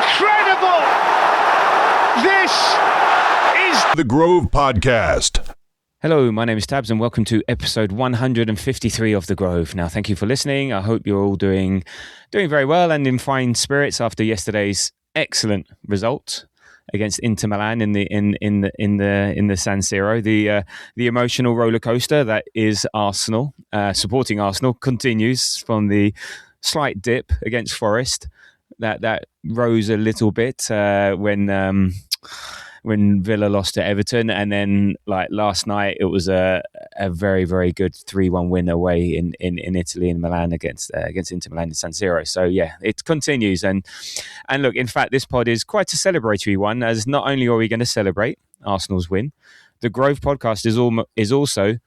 Incredible! This is The Grove Podcast. Hello, my name is Tabs and welcome to episode 153 of The Grove. Now, thank you for listening. I hope you're all doing very well and in fine spirits after yesterday's excellent result against Inter Milan in the San Siro. The emotional roller coaster that is Arsenal, supporting Arsenal, continues from the slight dip against Forest that rose a little bit when Villa lost to Everton, and then like last night it was a very, very good 3-1 win away in Italy in Milan against Inter Milan in San Siro. So yeah, it continues, and look, in fact, this pod is quite a celebratory one, as not only are we going to celebrate Arsenal's win, the Grove podcast is also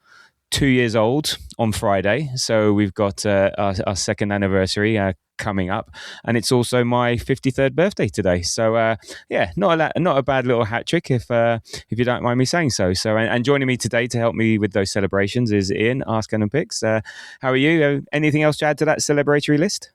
2 years old on Friday, so we've got our second anniversary coming up, and it's also my 53rd birthday today. So yeah, not a bad little hat trick if you don't mind me saying so. So and joining me today to help me with those celebrations is Ian, Ask and Picks. How are you? Anything else to add to that celebratory list?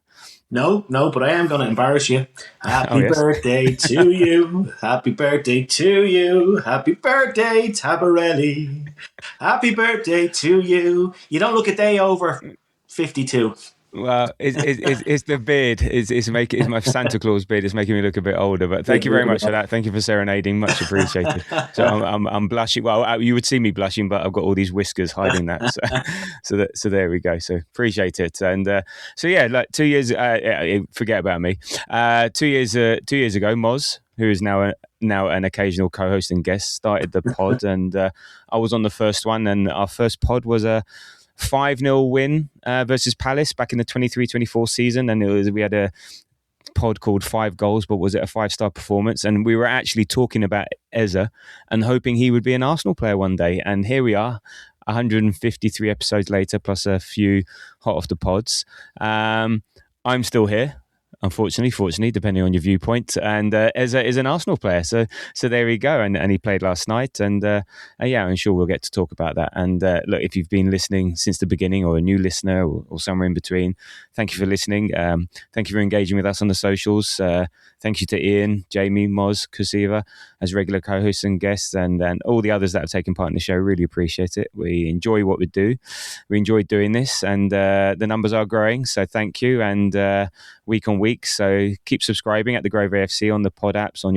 No, but I am going to embarrass you. Happy birthday to you. Happy birthday to you. Happy birthday, Tabarelli. Happy birthday to you. You don't look a day over 52. Well, it's the beard. It's my Santa Claus beard. It's making me look a bit older. But thank you very much for that. Thank you for serenading. Much appreciated. So I'm blushing. Well, you would see me blushing, but I've got all these whiskers hiding that. So there we go. So appreciate it. And so yeah, like 2 years. Forget about me. 2 years ago, Moz, who is now an occasional co-host and guest, started the pod, and I was on the first one. And our first pod was a 5-0 win versus Palace back in the 23-24 season, and we had a pod called 5 Goals, but was it a 5-star performance? And we were actually talking about Eze and hoping he would be an Arsenal player one day, and here we are 153 episodes later, plus a few hot off the pods. I'm still here, fortunately, depending on your viewpoint. And Eze is an Arsenal player, so there we go. And he played last night, and yeah, I'm sure we'll get to talk about that. And look, if you've been listening since the beginning, or a new listener, or somewhere in between, thank you for listening. Thank you for engaging with us on the socials. Thank you to Ian, Jamie, Moz, Kusiva as regular co-hosts and guests, and all the others that have taken part in the show. Really appreciate it. We enjoy what we do. We enjoy doing this, and the numbers are growing. So thank you, and week on week. So keep subscribing at the Grove AFC on the pod apps, on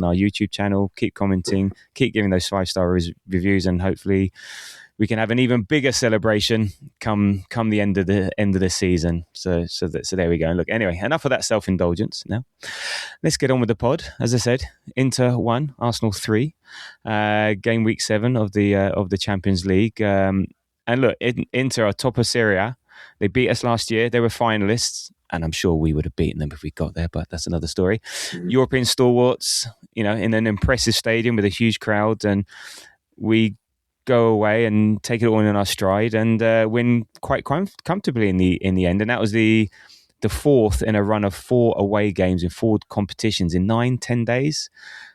our YouTube channel. Keep commenting, keep giving those 5-star reviews, and hopefully we can have an even bigger celebration come the end of the season. So there we go. Look, anyway, enough of that self-indulgence. Now let's get on with the pod. As I said, Inter 1, Arsenal 3, game week 7 of the Champions League. And look, Inter are top of Serie A. They beat us last year. They were finalists, and I'm sure we would have beaten them if we got there, but that's another story. European stalwarts, in an impressive stadium with a huge crowd, and we go away and take it all in our stride and win quite comfortably in the end. And that was the fourth in a run of 4 away games in 4 competitions in 9-10 days.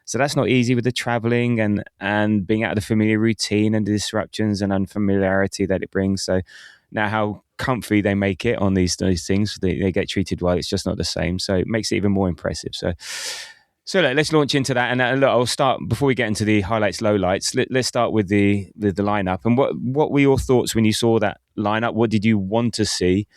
So that's not easy with the travelling and being out of the familiar routine and the disruptions and unfamiliarity that it brings. So now how comfy they make it on these things, they get treated well. It's just not the same. So it makes it even more impressive. So let's launch into that. And look, I'll start, before we get into the highlights, lowlights, let's start with the lineup. And what were your thoughts when you saw that lineup? What did you want to see?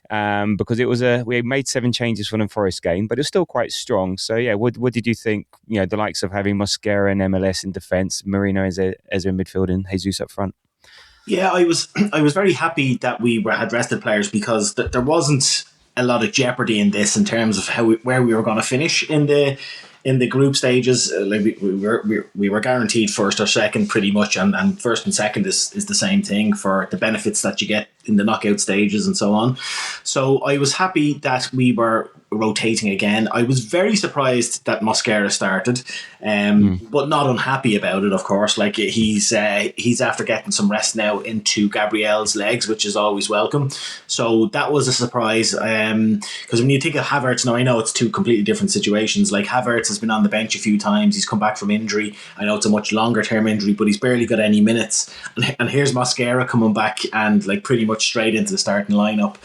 Because it was we made 7 changes for the Forest game, but it was still quite strong. So yeah, what did you think? The likes of having Mosquera and MLS in defence, Merino as in midfield, and Jesus up front. Yeah, I was very happy that we had rested players, because there wasn't a lot of jeopardy in this in terms of where we were going to finish in the group stages. We were guaranteed first or second pretty much, and first and second is the same thing for the benefits that you get in the knockout stages and so on. So I was happy that we were rotating again. I was very surprised that Mosquera started, but not unhappy about it, of course. Like, he's after getting some rest now into Gabriel's legs, which is always welcome. So that was a surprise, because when you think of Havertz, now I know it's 2 completely different situations. Like, Havertz has been on the bench a few times. He's come back from injury. I know it's a much longer term injury, but he's barely got any minutes. And here's Mosquera coming back and like pretty much straight into the starting lineup.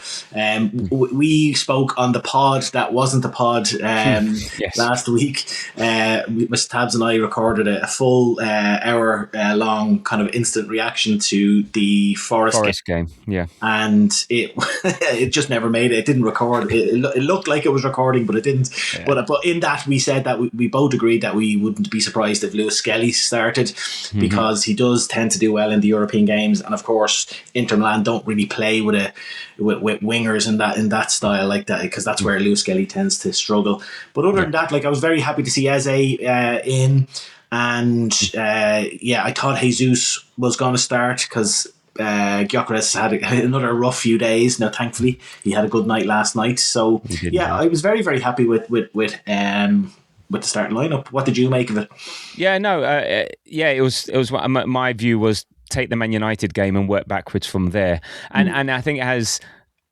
We spoke on the pod that wasn't the pod yes. last week. Mr. Tabs and I recorded a full hour long kind of instant reaction to the Forest game. Yeah, and it just never made it. It didn't record. It looked like it was recording, but it didn't. Yeah. But in that we said that we both agreed that we wouldn't be surprised if Lewis Skelly started, because he does tend to do well in the European games, and of course Inter Milan don't really play with wingers in that style like that, because that's where Lewis Skelly tends to struggle. But other than that, like, I was very happy to see Eze in, and I thought Jesus was going to start because Gyökeres had another rough few days. Now, thankfully, he had a good night last night. So, I was very, very happy with the starting lineup. What did you make of it? It was. My view was take the Man United game and work backwards from there, and I think it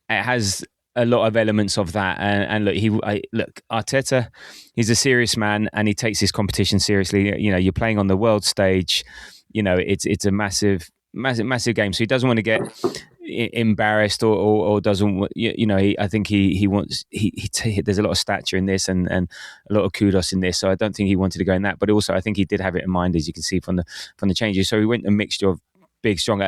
has a lot of elements of that. And look, Arteta, he's a serious man, and he takes his competition seriously. You know, you're playing on the world stage. You know, it's a massive game, so he doesn't want to get embarrassed or doesn't. I think he wants. There's a lot of stature in this and a lot of kudos in this. So I don't think he wanted to go in that, but also I think he did have it in mind, as you can see from the changes. So he went a mixture of big, strong.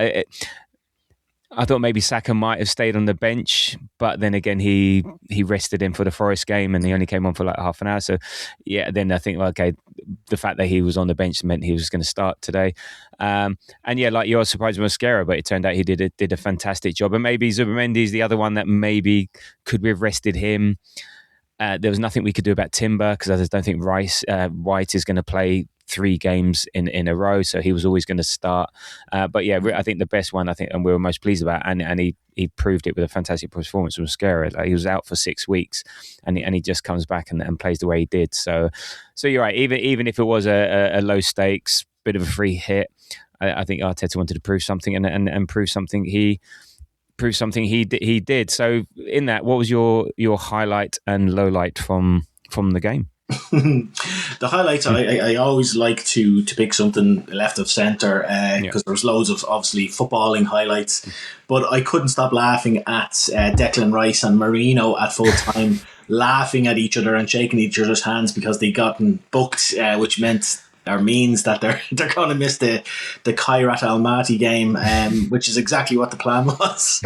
I thought maybe Saka might have stayed on the bench, but then again, he rested him for the Forest game and he only came on for like half an hour. So, then I think, okay, the fact that he was on the bench meant he was going to start today. Like, you were surprised with Mosquera, but it turned out he did a fantastic job. And maybe Zubimendi is the other one that maybe could we have rested him. There was nothing we could do about Timber, because I just don't think White is going to play 3 games in a row, so he was always going to start. I think the best one, and we were most pleased about, and he proved it with a fantastic performance from Mosquera. Like, he was out for 6 weeks, and he just comes back and plays the way he did. So you're right. Even if it was a low stakes bit of a free hit, I think Arteta wanted to prove something and prove something. He proved something he did. So in that, what was your highlight and low light from the game? The highlights, I always like to pick something left of centre, because there's loads of obviously footballing highlights, but I couldn't stop laughing at Declan Rice and Merino at full time laughing at each other and shaking each other's hands because they gotten booked, which means that they're going to miss the Kairat Almaty game, which is exactly what the plan was.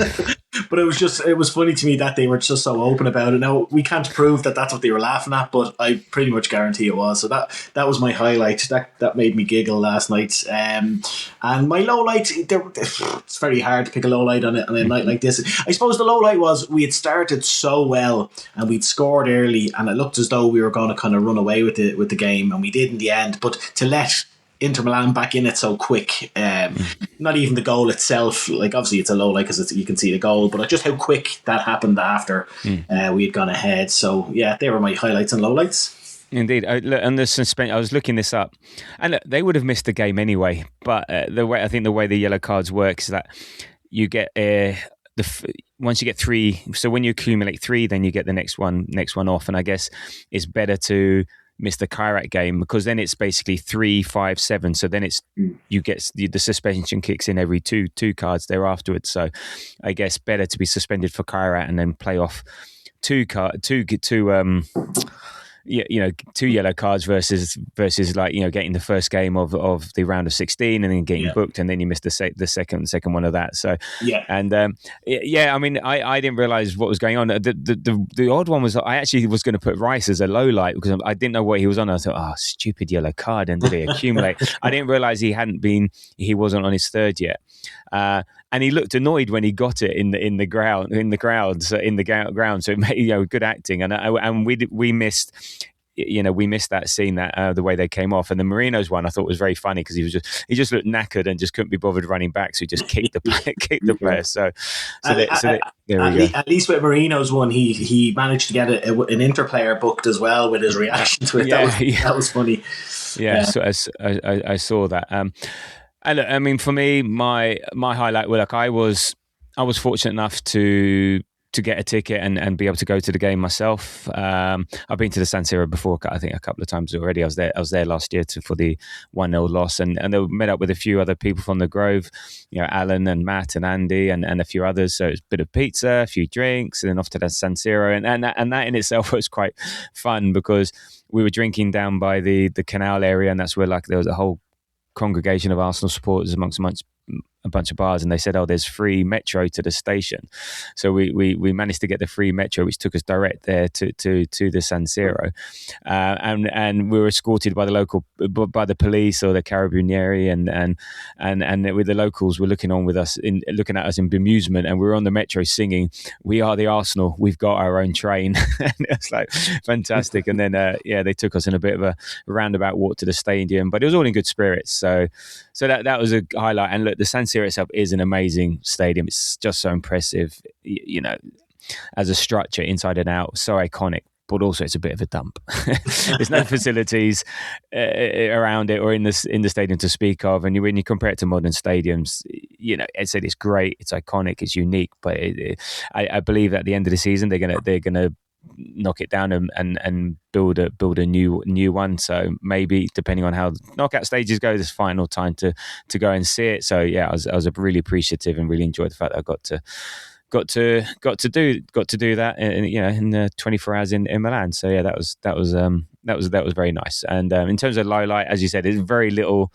But it was funny to me that they were just so open about it. Now, we can't prove that that's what they were laughing at, but I pretty much guarantee it was. So that was my highlight. That made me giggle last night. And my low light, it's very hard to pick a low light on a night like this. I suppose the low light was we had started so well and we'd scored early, and it looked as though we were going to kind of run away with the game, and we did in the end. But to let Inter Milan back in it so quick, not even the goal itself, like obviously it's a low light because you can see the goal, but just how quick that happened after we had gone ahead. So they were my highlights and lowlights. Indeed. And the suspension, I was looking this up, and look, they would have missed the game anyway, but the way the yellow cards work is that you get once you get 3, so when you accumulate 3, then you get the next one off, and I guess it's better to miss the Kairat game because then it's basically 3, 5, 7. So then you get the suspension kicks in every two cards there afterwards. So I guess better to be suspended for Kairat and then play off 2 yellow cards versus like, getting the first game of the round of 16 and then getting booked, and then you missed the second one of that. So I mean, I didn't realize what was going on. The odd one was I actually was going to put Rice as a low light because I didn't know what he was on. I thought, stupid yellow card, and did he accumulate? I didn't realize he wasn't on his 3rd yet. And he looked annoyed when he got it in the ground. So it made, good acting, and we missed. We missed that scene, that the way they came off. And the Merino's one I thought was very funny because he just looked knackered and just couldn't be bothered running back, so he just kicked the player. So there we go. At least with Merino's one, he managed to get an Inter player booked as well with his reaction to it. That was funny. Yeah, so I saw that. And look, I mean, for me, my highlight, I was fortunate enough to to get a ticket and be able to go to the game myself. I've been to the San Siro before, I think a couple of times already. I was there last year for the 1-0 loss, and they met up with a few other people from the Grove, Alan and Matt and Andy and a few others. So it's a bit of pizza, a few drinks, and then off to the San Siro, and that in itself was quite fun because we were drinking down by the canal area, and that's where there was a whole congregation of Arsenal supporters amongst a bunch of bars, and they said, there's free metro to the station. So we managed to get the free metro, which took us direct there to the San Siro, and we were escorted by the police or the Carabinieri, and with the locals were looking at us in bemusement, and we were on the metro singing, "We are the Arsenal, we've got our own train." And it's fantastic. And then they took us in a bit of a roundabout walk to the stadium, but it was all in good spirits. So that was a highlight. And look, the San Siro itself is an amazing stadium. It's just so impressive, as a structure inside and out, so iconic. But also, it's a bit of a dump. There's no facilities around it or in the stadium to speak of. And when you compare it to modern stadiums, it's great, it's iconic, it's unique. But I believe at the end of the season, they're gonna knock it down and build a new one. So maybe depending on how the knockout stages go, this final time to go and see it. So yeah, I was really appreciative and really enjoyed the fact that I got to do that in 24 hours in Milan. So yeah, that was very nice. And in terms of low light, as you said, there's very little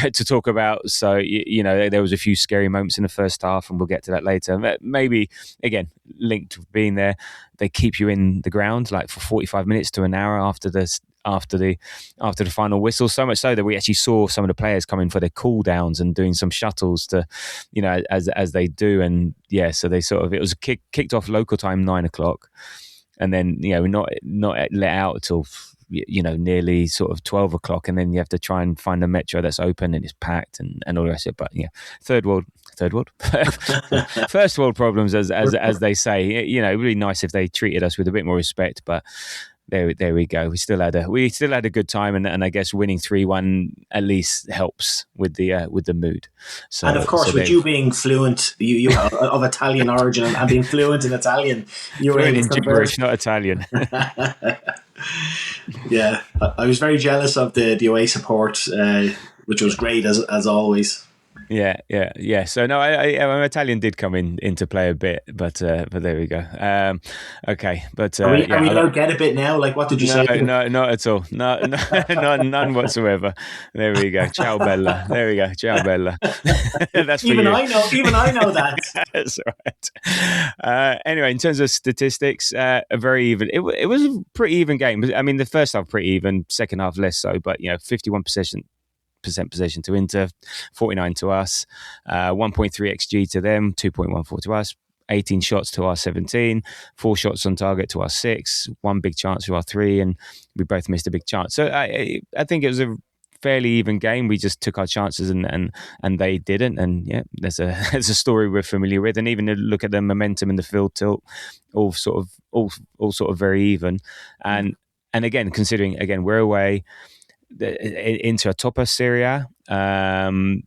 to talk about. So there was a few scary moments in the first half, and we'll get to that later. Maybe again linked to being there, they keep you in the ground for 45 minutes to an hour after the final whistle. So much so that we actually saw some of the players coming for their cool downs and doing some shuttles to, as they do. And yeah, so they it was kicked off local time 9:00, and then not let out till nearly 12:00, and then you have to try and find a metro that's open and it's packed and all the rest of it. But yeah, third world first world problems, as they say. Really nice if they treated us with a bit more respect, but there we go. We still had a good time, and I guess winning 3-1 at least helps with the mood. So, and of course, with you being fluent, you of Italian origin and being fluent in Italian, you were in gibberish, not Italian. Yeah, I was very jealous of the away support, which was great as always. Yeah. So no, I'm Italian did come into play a bit, but there we go. Okay, but are we allowed to get a bit now? What did you say? No, not at all. No, none whatsoever. There we go. Ciao Bella. There we go. Ciao Bella. That's for even you. I know that. That's right. Anyway, in terms of statistics, a very even. It was a pretty even game. I mean, the first half pretty even, second half less so. But 51% possession to Inter, 49 to us, 1.3 xG to them, 2.14 to us, 18 shots to our 17, 4 shots on target to our 6, 1 big chance to our 3, and we both missed a big chance. So I think it was a fairly even game. We just took our chances and they didn't. And yeah, there's a story we're familiar with. And even to look at the momentum in the field tilt, all sort of very even. And again, considering we're away into a topper Serie A, and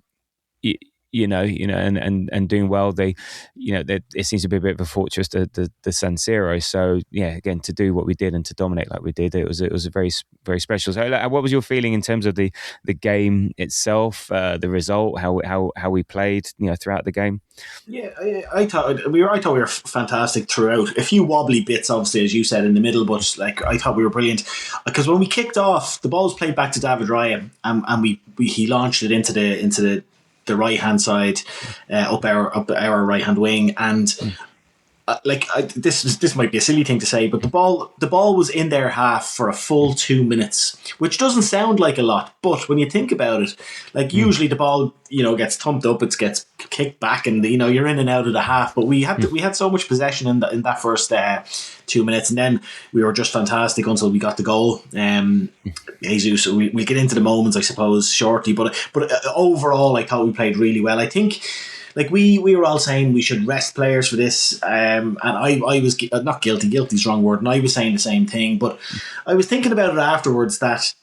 doing well. It seems to be a bit of a fortress, the San Siro. So yeah, again, to do what we did and to dominate like we did, it was a very, very special. So what was your feeling in terms of the game itself, the result, how we played, throughout the game? Yeah, I thought we were fantastic throughout. A few wobbly bits, obviously, as you said, in the middle, but I thought we were brilliant because when we kicked off, the ball was played back to David Raya, and he launched it into the right hand side, up our right hand wing, and this might be a silly thing to say, but the ball was in their half for a full 2 minutes, which doesn't sound like a lot, but when you think about it, usually the ball gets thumped up, it gets kicked back, and you're in and out of the half. But we had so much possession in that first 2 minutes, and then we were just fantastic until we got the goal. Jesus, we'll get into the moments, I suppose, shortly, but overall, I thought we played really well. I think. We were all saying we should rest players for this, and I was not guilty. Guilty is the wrong word, and I was saying the same thing. But I was thinking about it afterwards that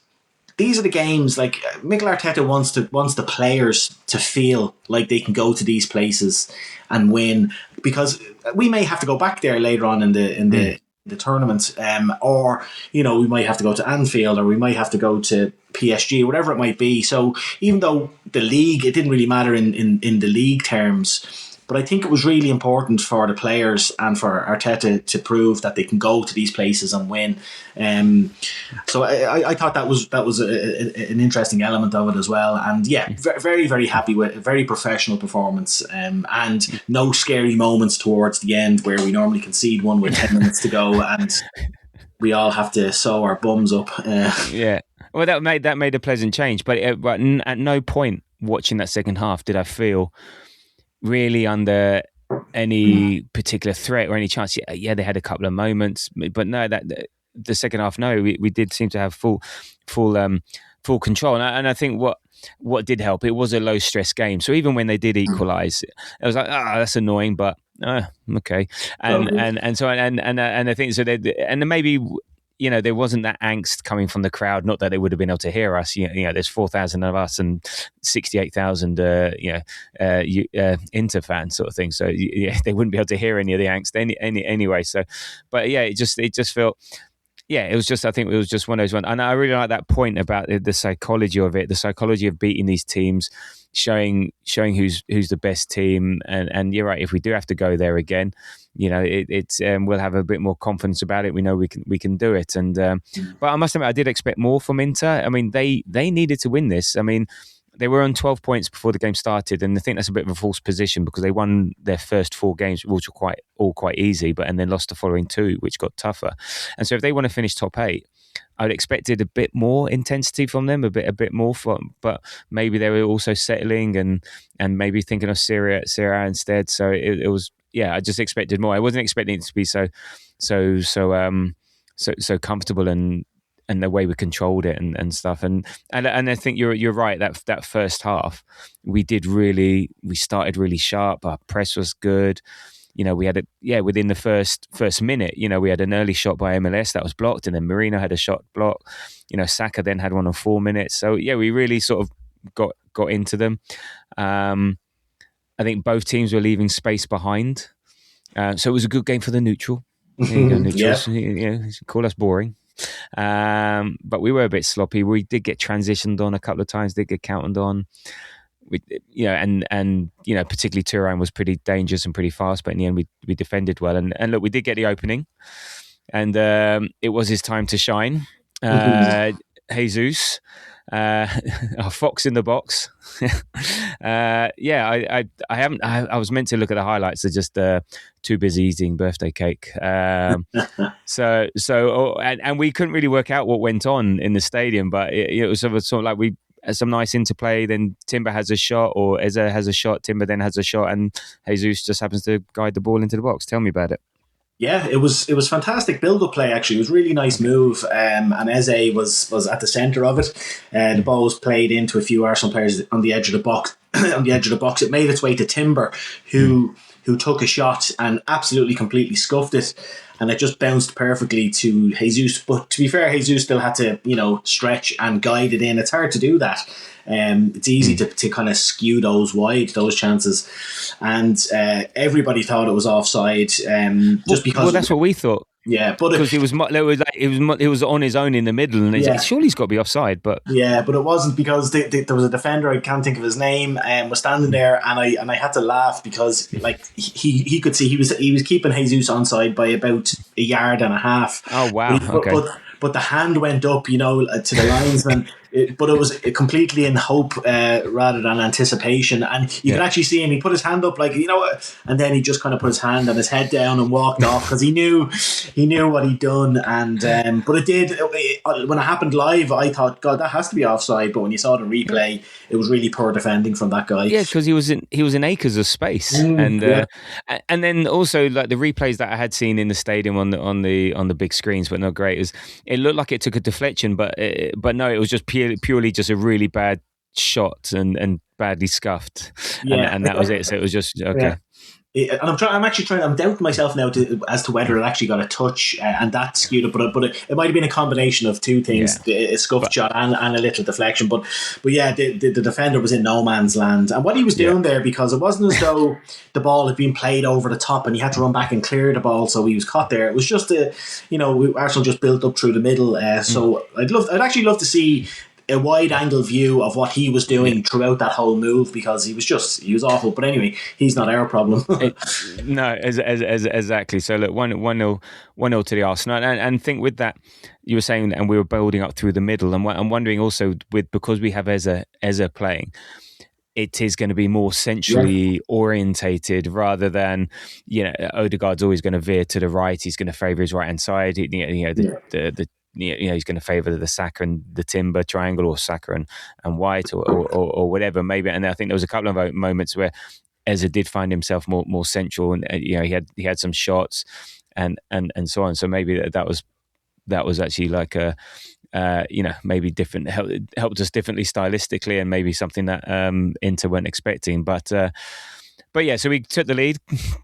these are the games, like Mikel Arteta wants the players to feel like they can go to these places and win, because we may have to go back there later on in the tournament, or we might have to go to Anfield, or we might have to go to PSG, whatever it might be. So even though the league, it didn't really matter in the league terms, but I think it was really important for the players and for Arteta to prove that they can go to these places and win. So I thought that was an interesting element of it as well. And yeah, very, very happy with a very professional performance, and no scary moments towards the end where we normally concede one with 10 minutes to go and we all have to sew our bums up. Yeah. Well, that made a pleasant change, but at no point watching that second half did I feel really under any particular threat or any chance. Yeah, they had a couple of moments, but no, that the second half, no, we did seem to have full control. And I think what did help, it was a low stress game. So even when they did equalise, it was like, that's annoying, but okay. And so I think so. And maybe, there wasn't that angst coming from the crowd. Not that they would have been able to hear us. There's 4,000 of us and 68,000, Inter fans, sort of thing. So they wouldn't be able to hear any of the angst anyway. So, but yeah, it just felt. Yeah, it was just. I think it was just one of those ones, and I really like that point about the psychology of it, the psychology of beating these teams, showing who's the best team, and you're right. If we do have to go there again, we'll have a bit more confidence about it. We know we can do it, and but I must admit, I did expect more from Inter. I mean, they needed to win this. I mean, they were on 12 points before the game started, and I think that's a bit of a false position because they won their first 4 games, which were quite easy, and then lost the following 2, which got tougher. And so, if they want to finish top 8, I'd expected a bit more intensity from them, a bit more but maybe they were also settling and maybe thinking of Serie A instead. So it was, I just expected more. I wasn't expecting it to be so comfortable and the way we controlled it and stuff. And I think you're right, that first half we started really sharp. Our press was good. We had within the first minute, we had an early shot by MLS that was blocked, and then Merino had a shot blocked. Saka then had one on 4 minutes. So we really sort of got into them. I think both teams were leaving space behind. So it was a good game for the neutral. There you go, neutrals. Yeah. Call us boring. But we were a bit sloppy. We did get transitioned on a couple of times, did get counted on. And particularly Turan was pretty dangerous and pretty fast, but in the end we defended well. And look, we did get the opening, and it was his time to shine. Jesus, our fox in the box. I was meant to look at the highlights. They're just too busy eating birthday cake. So we couldn't really work out what went on in the stadium, but it was sort of like we. Some nice interplay, then Timber has a shot, or Eze has a shot, Timber then has a shot, and Jesus just happens to guide the ball into the box. Tell me about it. Yeah, it was fantastic build-up play, actually. It was a really nice move, and Eze was at the centre of it. The ball was played into a few Arsenal players on the edge of the box. It made its way to Timber, who took a shot and absolutely completely scuffed it, and it just bounced perfectly to Jesus. But to be fair, Jesus still had to stretch and guide it in. It's hard to do that. It's easy to kind of skew those chances, and everybody thought it was offside. Just because. Well, that's what we thought. Yeah, but because it was on his own in the middle, and like, surely he's got to be offside. But but it wasn't, because there was a defender, I can't think of his name, was standing there, and I had to laugh because like he could see he was keeping Jesus onside by about a yard and a half. Oh wow! Okay. But the hand went up, to the linesman. But it was completely in hope rather than anticipation. And you can actually see him. He put his hand up like, and then he just kind of put his hand and his head down and walked off because he knew what he'd done. And but it did. When it happened live, I thought, God, that has to be offside. But when you saw the replay, it was really poor defending from that guy. Yeah, because he was in acres of space, and then also like the replays that I had seen in the stadium on the big screens, but not great. It looked like it took a deflection, but no, it was just purely just a really bad shot and badly scuffed, and that was it. So it was just okay. I'm actually trying. I'm doubting myself now as to whether it actually got a touch and that skewed it. But it might have been a combination of two things: a scuffed shot and a little deflection. But yeah, the defender was in no man's land, and what he was doing there, because it wasn't as though the ball had been played over the top and he had to run back and clear the ball, so he was caught there. It was just Arsenal just built up through the middle. So I'd actually love to see a wide angle view of what he was doing throughout that whole move, because he was awful. But anyway, he's not our problem. No, exactly. So look, 1-0 to the Arsenal, and think with that you were saying, and we were building up through the middle, and I'm wondering also because we have Eza playing, it is going to be more centrally orientated rather than, Odegaard's always going to veer to the right. He's going to favour his right hand side. He's going to favour the Saka and the Timber triangle, or Saka and White, or whatever maybe. And I think there was a couple of moments where Eza did find himself more central, and he had some shots and so on. So maybe that was actually like a maybe different, helped us differently stylistically, and maybe something that Inter weren't expecting. But yeah, so we took the lead.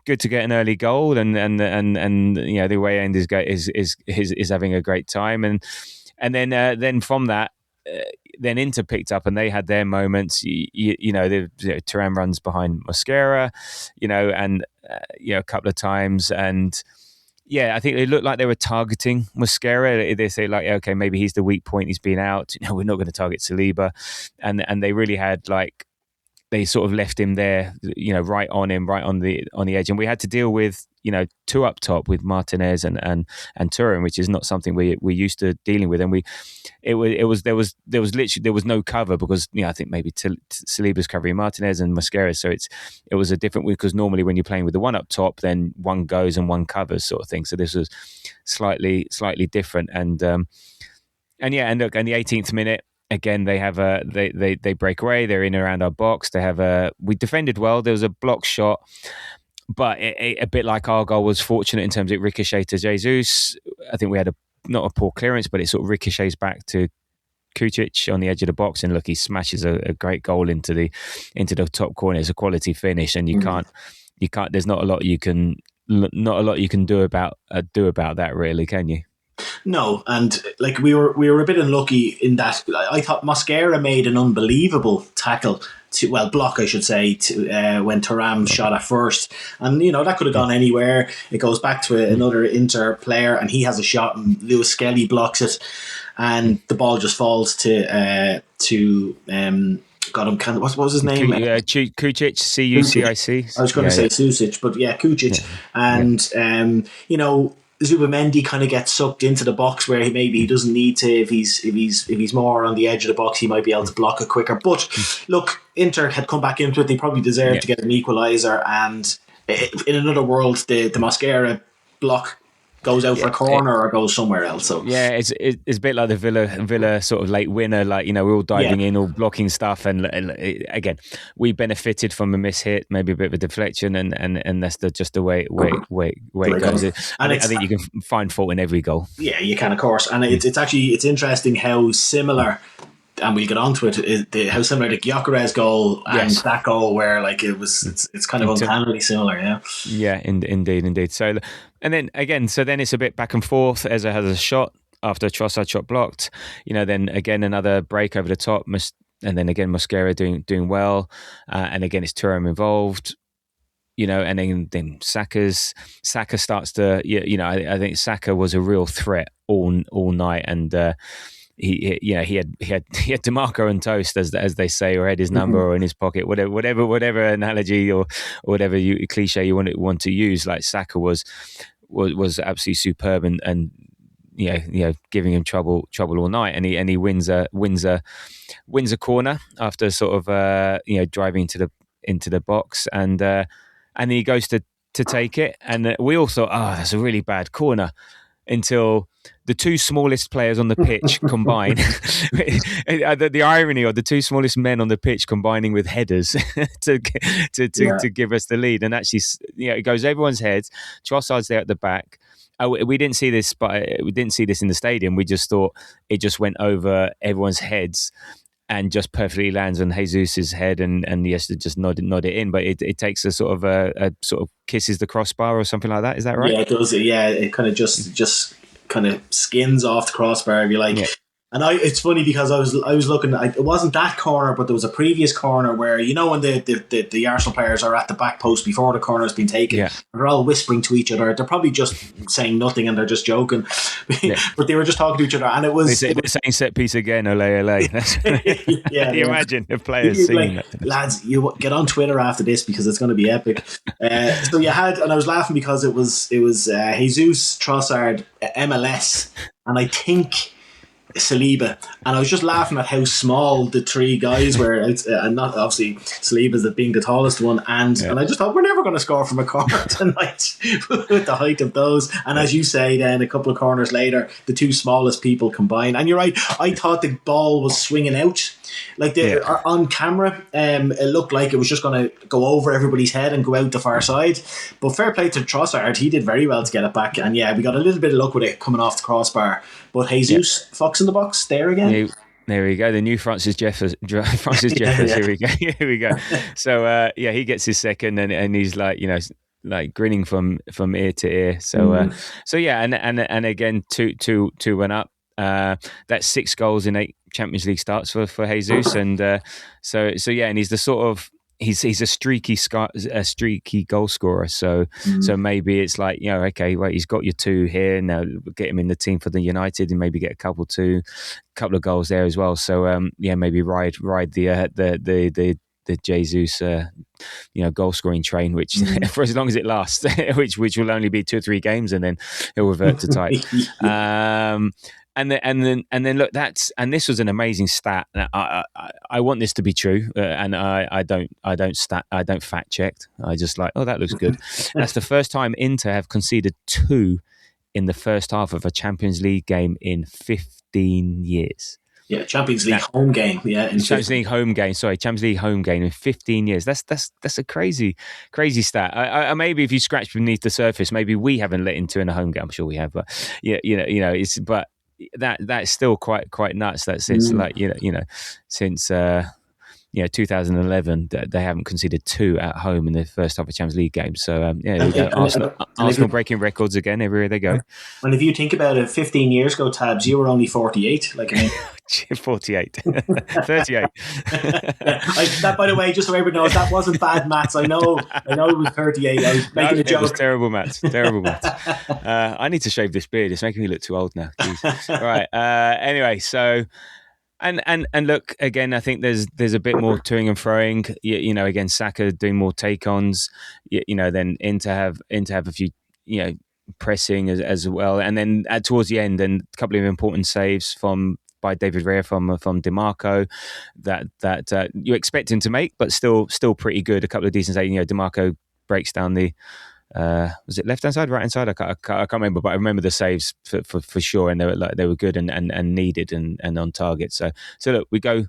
Good to get an early goal, and the away end is having a great time, and then from that, then Inter picked up, and they had their moments. Thuram runs behind Mosquera, and a couple of times, and yeah, I think it looked like they were targeting Mosquera. They say like, okay, maybe he's the weak point. He's been out. We're not going to target Saliba, and they really had like. They sort of left him there, right on him, right on the edge, and we had to deal with, two up top with Martinez and Thuram, which is not something we're used to dealing with. And there was no cover, because I think maybe Saliba's covering Martinez and Mosquera, so it was a different, because normally when you're playing with the one up top, then one goes and one covers sort of thing. So this was slightly different, and look, in the 18th minute. Again, they have they break away. They're in and around our box. We defended well. There was a block shot, but a bit like our goal was fortunate in terms of it ricocheted to Jesus. I think we had not a poor clearance, but it sort of ricochets back to Kucic on the edge of the box, and look, he smashes a great goal into the top corner. It's a quality finish, and you can't. There's not a lot you can do about that, really, can you? No, and like we were a bit unlucky in that I thought Mosquera made an unbelievable tackle block, I should say, when Thuram shot at first, and that could have gone anywhere. It goes back to another Inter player, and he has a shot, and Lewis Skelly blocks it, and the ball just falls to God, what was his name? Kucic, Cucic. I was going to say Susic, but yeah, Kucic, and Zubimendi kind of gets sucked into the box where he doesn't need to. If he's more on the edge of the box, he might be able to block it quicker. But look, Inter had come back into it. They probably deserved to get an equaliser. And in another world, the Mosquera block goes out for a corner or goes somewhere else. So yeah, it's a bit like the Villa sort of late winner. Like we're all diving in, all blocking stuff, and again, we benefited from a miss-hit, maybe a bit of a deflection, and that's just the way it goes. And I think you can find fault in every goal. Yeah, you can, of course, and it's interesting how similar. And we'll get on to it. How similar the Gyökeres goal and that goal, where like it's kind of uncannily similar, yeah. Yeah, indeed. So, and then again, it's a bit back and forth. Eza has a shot after Trossard shot blocked. Then again another break over the top, and then again Mosquera doing well, and again it's Thuram involved. And then Saka starts to. I think Saka was a real threat all night, and. He had DeMarco on toast, as they say, or had his number or in his pocket, whatever analogy or whatever cliche you want to use. Like Saka was absolutely superb, and giving him trouble all night, and he wins a corner after sort of driving into the box, and he goes to take it, and we all thought, that's a really bad corner. Until the two smallest players on the pitch combine, the irony of the two smallest men on the pitch combining with headers to give us the lead, and actually, it goes everyone's heads. Trossard's there at the back. We didn't see this, but we didn't see this in the stadium. We just thought it just went over everyone's heads, and just perfectly lands on Jesus's head, and he has to just nod it in. But it takes a sort of kisses the crossbar or something like that. Is that right? Yeah, it does. Yeah, it kind of just kind of skins off the crossbar, if you like. Yeah. And it's funny because I was looking. It wasn't that corner, but there was a previous corner where, you know, when the Arsenal players are at the back post before the corner has been taken, and they're all whispering to each other. They're probably just saying nothing and they're just joking, but they were just talking to each other. And they're saying set piece again, ole ole. Yeah, you imagine the players singing that. Lads, you get on Twitter after this because it's going to be epic. So you had, and I was laughing because it was Jesus, Trossard, MLS, and I think Saliba, and I was just laughing at how small the three guys were, and not obviously Saliba's being the tallest one, and I just thought, we're never going to score from a corner tonight with the height of those. And as you say, then a couple of corners later, the two smallest people combined. And you're right, I thought the ball was swinging out. Like on camera, it looked like it was just going to go over everybody's head and go out the far side. But fair play to Trossard, he did very well to get it back. And we got a little bit of luck with it coming off the crossbar. But Jesus, fox in the box, there again. There we go. The new Francis Jeffers. Here we go. Here we go. So he gets his second, and he's like, you know, like grinning from ear to ear. So and again 2 went up. That's 6 goals in 8 Champions League starts for Jesus, and and he's the sort of he's a streaky goal scorer. So maybe it's like, you know, okay, well, he's got your 2 here now. Get him in the team for the United, and maybe get a couple of goals there as well. So maybe ride the Jesus goal scoring train, which for as long as it lasts, which will only be 2 or 3 games, and then he'll revert to type. And then look, this was an amazing stat. I want this to be true, and I don't fact checked. I just like, that looks good. That's the first time Inter have conceded 2 in the first half of a Champions League game in 15 years. Yeah, Champions League home game. Yeah, Champions League home game in 15 years. That's a crazy stat. I maybe if you scratch beneath the surface, maybe we haven't let into in a home game. I'm sure we have, but it's that's still quite nuts. That since since 2011, they haven't conceded 2 at home in the first half of Champions League games. So Arsenal breaking records again everywhere they go. And if you think about it, 15 years ago, Tabs, you were only 48. 48, 38. That, by the way, just so everyone knows, that wasn't bad maths. I know it was 38. I was making a joke. It was terrible maths. I need to shave this beard. It's making me look too old now. Jeez. Right. Anyway, so. And look, again, I think there's a bit more toing and froing. Again, Saka doing more take-ons. Then Inter have a few, pressing as well. And then towards the end, and a couple of important saves by David Raya from DiMarco that you expect him to make, but still pretty good. A couple of decent saves. DiMarco breaks down the. Was it left hand side, right hand side? I can't remember, but I remember the saves for sure, and they were good and needed and on target. So look, we go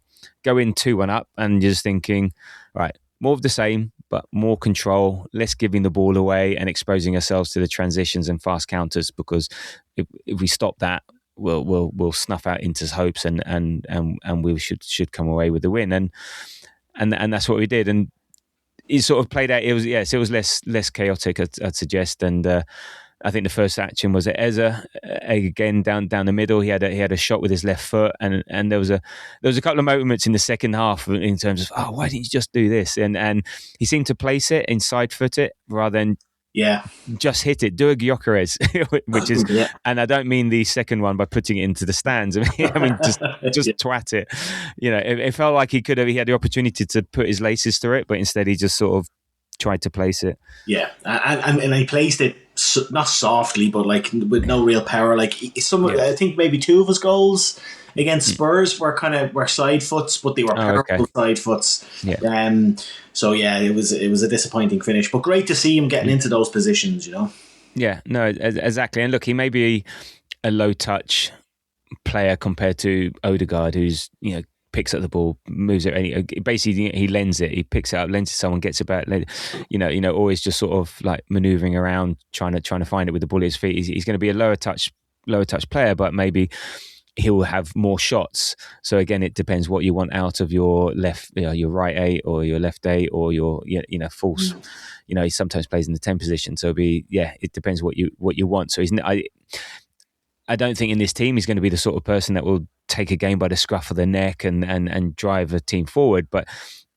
in 2-1 up, and you're just thinking, right, more of the same, but more control, less giving the ball away and exposing ourselves to the transitions and fast counters. Because if we stop that, we'll snuff out Inter's hopes, and we should come away with the win, and that's what we did. And it sort of played out. It was less chaotic, I'd suggest. And I think the first action was at Eza again down the middle. He had a shot with his left foot, and there was a couple of moments in the second half in terms of, why didn't you just do this? And he seemed to place it and side foot it rather than just hit it. Do a Gyökeres, which is, and I don't mean the second one by putting it into the stands. I mean just twat it. It felt like he had the opportunity to put his laces through it, but instead he just sort of tried to place it. Yeah, and he placed it not softly, but like with no real power. Like I think maybe 2 of his goals against Spurs were side foots, but they were powerful side foots. Yeah. It was a disappointing finish, but great to see him getting into those positions. Yeah, no, exactly. And look, he may be a low touch player compared to Odegaard, who's picks up the ball, moves it. Basically, he lends it. He picks it up, lends it to someone, gets it back. Always just sort of like manoeuvring around, trying to find it with the ball at his feet. He's going to be a lower touch player, but maybe he'll have more shots. So again, it depends what you want out of your left, your right 8 or your left 8 or your false. He sometimes plays in the 10 position. So it depends what you want. So I don't think in this team he's going to be the sort of person that will take a game by the scruff of the neck and drive a team forward. But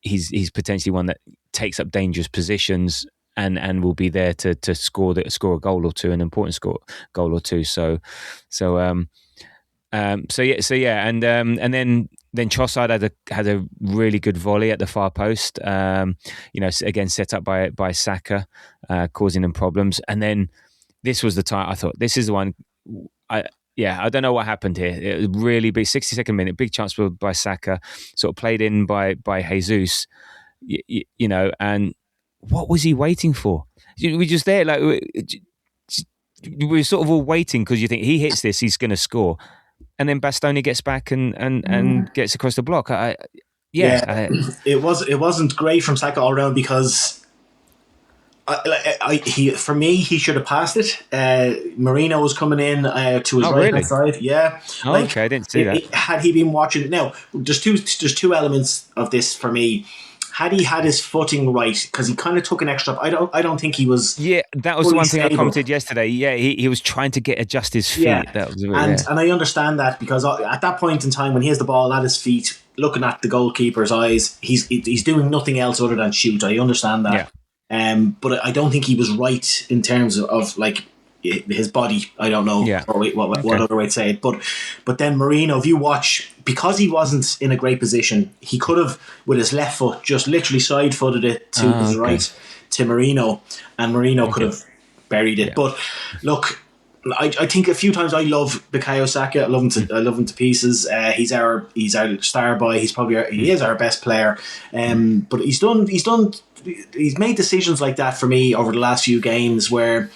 he's potentially one that takes up dangerous positions and will be there to score a goal or two, an important goal or two. So yeah, and then Trossard had a really good volley at the far post. Again set up by Saka, causing them problems. And then this was the time I thought this is the one. I don't know what happened here. It was really big, 62nd minute, big chance by Saka, sort of played in by Jesus, and what was he waiting for? We just there, like we were sort of all waiting because you think he hits this, he's going to score, and then Bastoni gets back and gets across the block. It wasn't great from Saka all around because. For me, he should have passed it. Merino was coming in to his right hand side. Yeah. Okay, I didn't see that. Had he been watching, now there's two elements of this for me. Had he had his footing right, because he kind of took an extra. I don't think he was. Yeah, that was the one thing I commented yesterday. Yeah, he was trying to adjust his feet. Yeah, that was and I understand that because at that point in time when he has the ball at his feet, looking at the goalkeeper's eyes, he's doing nothing else other than shoot. I understand that. Yeah. But I don't think he was right in terms of like his body. I don't know what other way to say it. But then Merino, if you watch, because he wasn't in a great position, he could have with his left foot just literally side footed it to his right to Merino, and Merino could have buried it. Yeah. But look, I think a few times I love Bukayo Saka. I love him to pieces. He's our star boy. He is our best player. But he's made decisions like that for me over the last few games where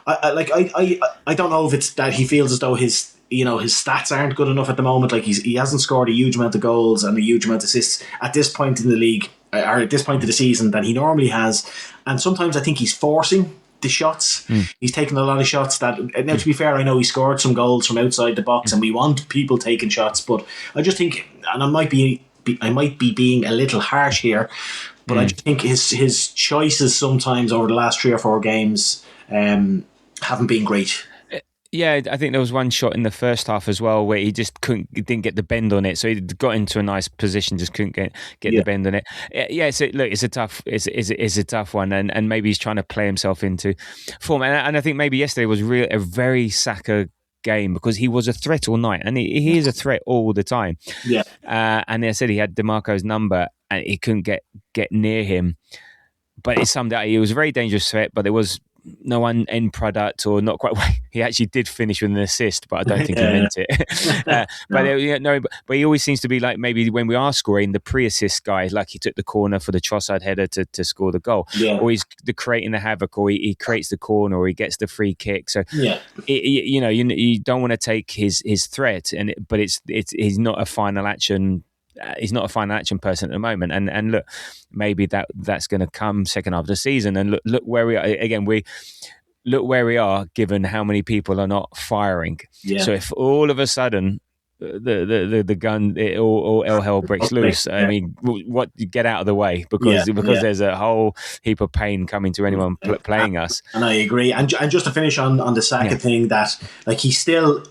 I don't know if it's that he feels as though his stats aren't good enough at the moment. Like he hasn't scored a huge amount of goals and a huge amount of assists at this point in the league or at this point of the season that he normally has. And sometimes I think he's forcing the shots. He's taking a lot of shots that, now to be fair, I know he scored some goals from outside the box and we want people taking shots, but I just think, and I might be being a little harsh here, but I just think his choices sometimes over the last 3 or 4 games haven't been great. Yeah, I think there was one shot in the first half as well where he just didn't get the bend on it. So he got into a nice position, just couldn't get the bend on it. Yeah, so look, it's a tough one, and maybe he's trying to play himself into form. And I think maybe yesterday was a very Saka game because he was a threat all night, and he is a threat all the time. Yeah, and I said he had DeMarco's number, and he couldn't get near him. But it's something that he was a very dangerous threat, but there was no one end product or not quite. He actually did finish with an assist, but I don't think he meant it. But he always seems to be like maybe when we are scoring the pre-assist guy, like he took the corner for the Trossard header to score the goal, or he's creating the havoc, or he creates the corner, or he gets the free kick. So you don't want to take his threat, but he's not a final action. He's not a final action person at the moment, and look, maybe that's going to come second half of the season. And look where we are again. Look where we are, given how many people are not firing. Yeah. So if all of a sudden the gun all hell breaks loose, I mean, what you get out of the way because there's a whole heap of pain coming to anyone playing us. And I agree. And just to finish on the Saka thing, that like he's still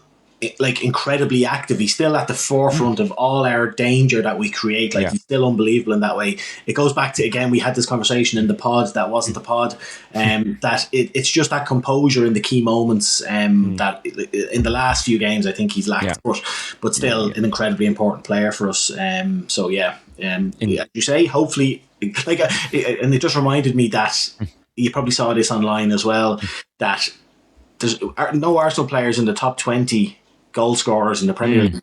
like incredibly active. He's still at the forefront of all our danger that we create. Like he's still unbelievable in that way. It goes back to, again, we had this conversation in the pod that wasn't the pod, that it's just that composure in the key moments that in the last few games I think he's lacked, but still an incredibly important player for us. You say, hopefully, like, and it just reminded me that you probably saw this online as well, that there's no Arsenal players in the top 20 goal scorers in the Premier League.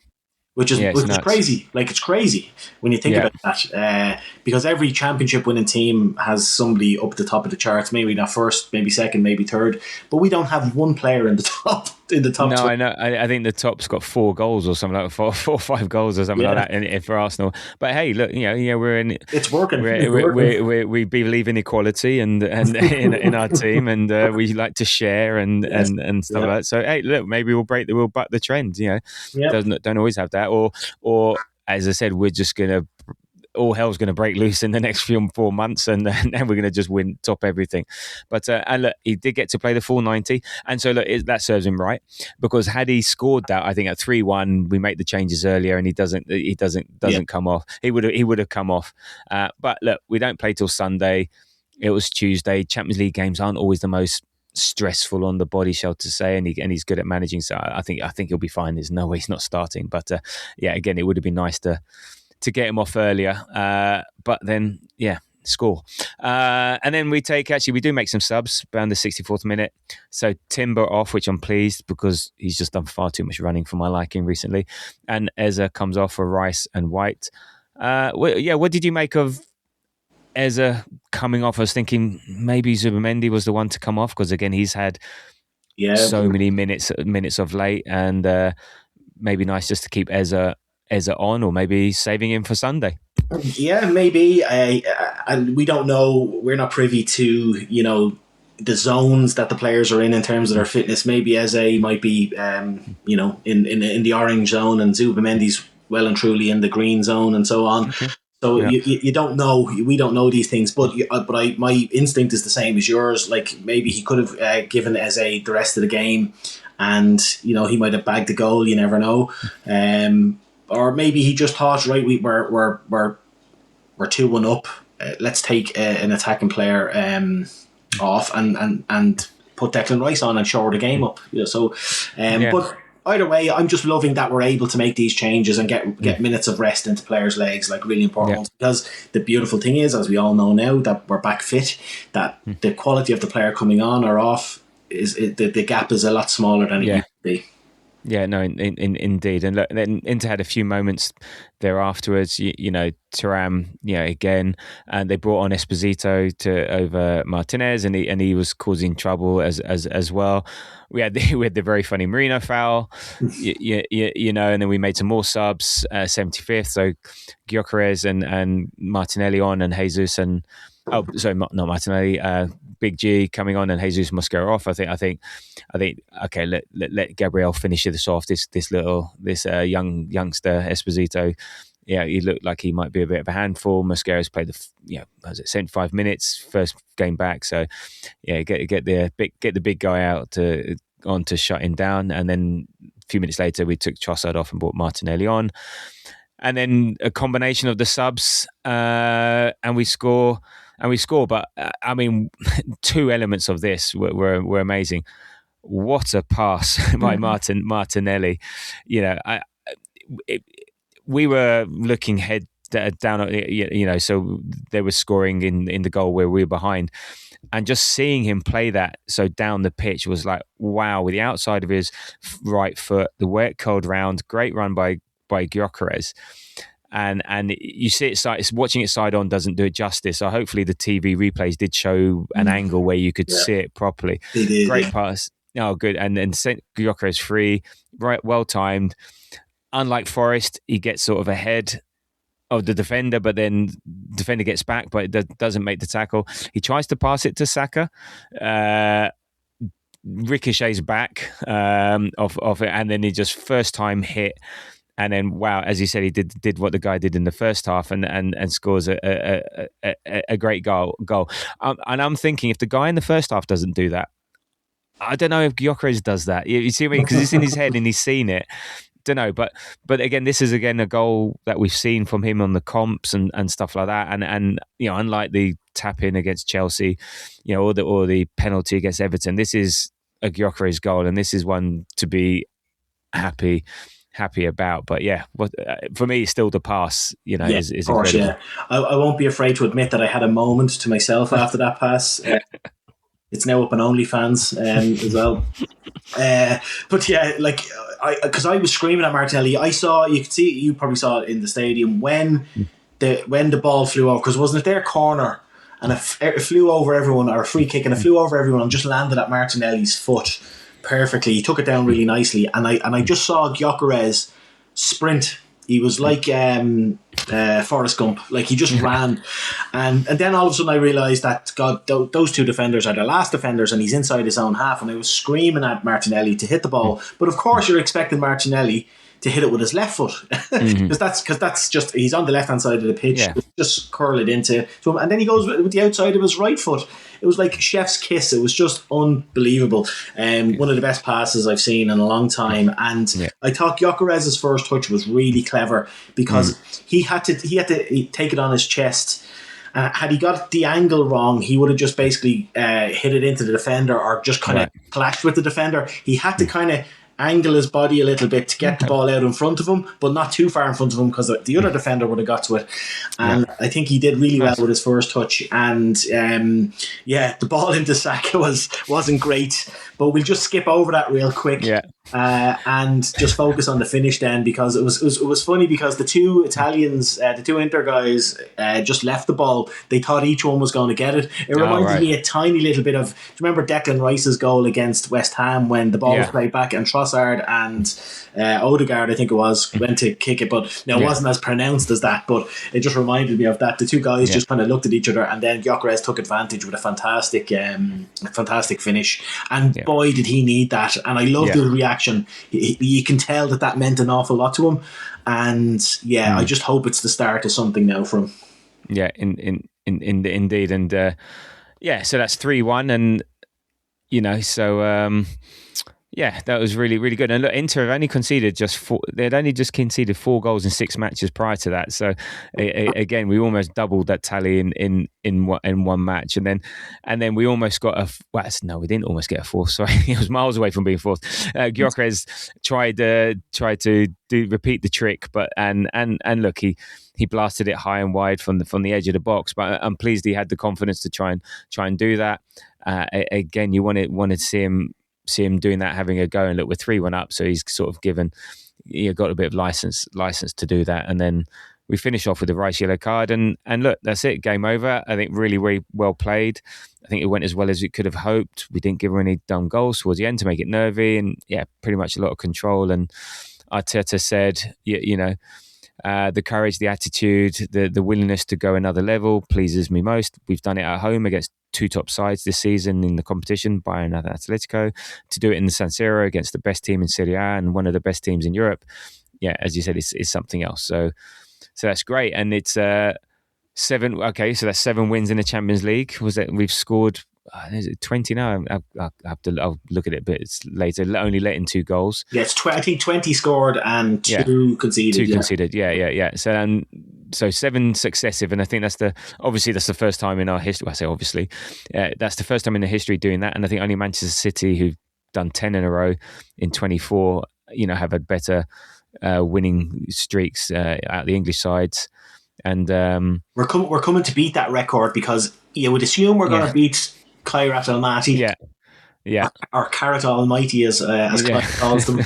which is nuts. crazy. Like, it's crazy when you think about that. Because every championship winning team has somebody up the top of the charts. Maybe not first, maybe second, maybe third. But we don't have one player in the top. No, 20. I know. I think the top's got 4 goals or something like 4 or 5 goals or something like that for Arsenal. But hey, look, we're in. It's working. We believe in equality and in our team, and we like to share and stuff like that. So hey, look, maybe we'll buck the trend. Don't always have that, or as I said, we're just gonna. All hell's going to break loose in the next 4 months, and then we're going to just top everything. But and look, he did get to play the full 90, and so look, that serves him right, because had he scored that, I think at 3-1, we make the changes earlier, and he doesn't come off. He would have come off. But look, we don't play till Sunday. It was Tuesday. Champions League games aren't always the most stressful on the body, shall to say, and he's good at managing. So I think he'll be fine. There's no way he's not starting. But again, it would have been nice to get him off earlier, but then score, and then we do make some subs around the 64th minute. So Timber off, which I'm pleased, because he's just done far too much running for my liking recently, and Eza comes off for Rice and White. What did you make of Eza coming off? I was thinking maybe Zubamendi was the one to come off, because again he's had so many minutes of late, and maybe nice just to keep Eza on, or maybe saving him for Sunday. Yeah, maybe. And we don't know. We're not privy to the zones that the players are in terms of their fitness. Maybe Eze might be in the orange zone, and Zubamendi's well and truly in the green zone, and so on. Okay. So you don't know. We don't know these things, but my instinct is the same as yours. Like, maybe he could have given Eze the rest of the game, and he might have bagged the goal. You never know. Or maybe he just thought, right, we're 2-1 up. Let's take an attacking player off and put Declan Rice on and shore the game up. But either way, I'm just loving that we're able to make these changes and get minutes of rest into players' legs, like really important ones. Because the beautiful thing is, as we all know now, that we're back fit, that the quality of the player coming on or off the gap is a lot smaller than it used to be. Yeah, no, indeed. And look, then Inter had a few moments there afterwards. Thuram, again, and they brought on Esposito over Martinez, and he was causing trouble as well. We had the very funny Merino foul, and then we made some more subs. 75th, so Gyökeres and Martinelli on, and Jesus and not Martinelli. Big G coming on, and Jesus Mosquera off. I think. Okay, let Gabriel finish this off. This youngster Esposito. Yeah, he looked like he might be a bit of a handful. Mosquera's played 75 minutes first game back. So get the big guy out to shut him down, and then a few minutes later we took Trossard off and brought Martinelli on, and then a combination of the subs, and we score. But I mean, 2 elements of this were amazing. What a pass by Martinelli! We were looking head down, so they were scoring in the goal where we were behind, and just seeing him play that down the pitch was like, wow! With the outside of his right foot, the way it curled round, great run by Gyökeres. And you see it watching it side on doesn't do it justice. So hopefully the TV replays did show an angle where you could see it properly. Great pass. Oh, good. And then Gyökeres free, right, well timed. Unlike Forest, he gets sort of ahead of the defender, but then defender gets back, but it doesn't make the tackle. He tries to pass it to Saka. Ricochets back off it, and then he just first time hit. And then, wow, as you said, he did what the guy did in the first half, and scores a great goal. And I'm thinking, if the guy in the first half doesn't do that, I don't know if Gyökeres does that. You see what I mean? Because it's in his head and he's seen it. Don't know, but again, this is a goal that we've seen from him on the comps and stuff like that. And unlike the tap in against Chelsea, or the penalty against Everton, this is a Gyökeres goal, and this is one to be happy about. But for me, it's still the pass, is of course, incredible. I won't be afraid to admit that I had a moment to myself after that pass. It's now up on OnlyFans as well. But because I was screaming at Martinelli. You probably saw it in the stadium when the ball flew over, because wasn't it their corner, and it flew over everyone, or a free kick, and it flew over everyone and just landed at Martinelli's foot perfectly. He took it down really nicely, and I just saw Gyökeres sprint. He was like Forrest Gump, like he just ran, and then all of a sudden I realised that those two defenders are the last defenders, and he's inside his own half, and I was screaming at Martinelli to hit the ball, but of course you're expecting Martinelli to hit it with his left foot, because that's just, he's on the left hand side of the pitch, just curl it into him, and then he goes with the outside of his right foot. It was like chef's kiss. It was just unbelievable. One of the best passes I've seen in a long time. And I thought Gyökeres' first touch was really clever, because he had to take it on his chest. Had he got the angle wrong, he would have just basically hit it into the defender, or just kind of clashed with the defender. He had to kind of angle his body a little bit to get the ball out in front of him, but not too far in front of him, because the other defender would have got to it. And I think he did really well with his first touch. And the ball into Saka wasn't great, but we'll just skip over that real quick. And just focus on the finish then, because it was funny, because the two Italians, the two Inter guys, just left the ball. They thought each one was going to get it. It reminded me a tiny little bit of, do you remember Declan Rice's goal against West Ham, when the ball was played back and Trossard and Odegaard, I think it was, went to kick it, but it wasn't as pronounced as that, but it just reminded me of that. The two guys just kind of looked at each other, and then Gyökeres took advantage with a fantastic finish, and boy did he need that. And I loved the reaction. You can tell that meant an awful lot to him, and I just hope it's the start of something now for him. Indeed. And so that's 3-1, and that was really, really good. And look, Inter have only conceded they'd only just conceded 4 goals in 6 matches prior to that. So again, we almost doubled that tally in one match, and then we almost got we didn't almost get a fourth. Sorry, it was miles away from being fourth. Gyökeres tried to repeat the trick, but and look, he blasted it high and wide from the edge of the box. But I'm pleased he had the confidence to try and do that. Again, you wanted to see him doing that, having a go, and look, we're 3-1 up, so he's sort of got a bit of license to do that. And then we finish off with a Rice yellow card, and look, that's it, game over. I think really, really well played. I think it went as well as we could have hoped. We didn't give her any dumb goals towards the end to make it nervy, and pretty much a lot of control. And Arteta said, the courage, the attitude, the willingness to go another level pleases me most. We've done it at home against 2 top sides this season in the competition, Bayern and Atletico. To do it in the San Siro against the best team in Serie A and one of the best teams in Europe, as you said, it's something else. So that's great. And it's 7. Okay, so that's 7 wins in the Champions League. We've scored? Is it 20 now? I'll look at it a bit later. Only letting 2 goals. Yes, I think 20 scored and 2 conceded. 2 conceded. Yeah. So 7 successive, and I think that's the first time in our history. Well, I say obviously, that's the first time in the history doing that. And I think only Manchester City, who've done 10 in a row in 24, have had better winning streaks out the English sides. And we're coming to beat that record, because you would assume we're going to beat Kairat Almaty. Or Carrot Almighty, as Kai calls them.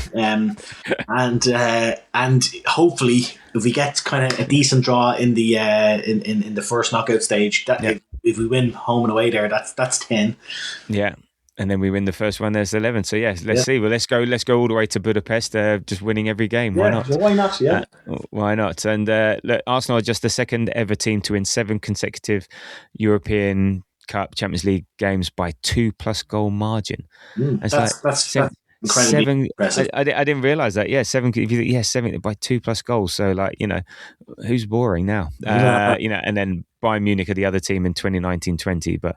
And hopefully, if we get kind of a decent draw in the in the first knockout stage, if we win home and away there, that's 10. Yeah. And then we win the first one, there's 11. So let's see. Well, let's go all the way to Budapest, just winning every game. Why not? Well, why not? Yeah. Why not? And look, Arsenal are just the second ever team to win 7 consecutive European Cup Champions League games by 2+ goal margin. That's incredibly impressive. I didn't realise that. 7. If you think, 7 by 2+ goals. So who's boring now? And then Bayern Munich are the other team in 2019-20, but.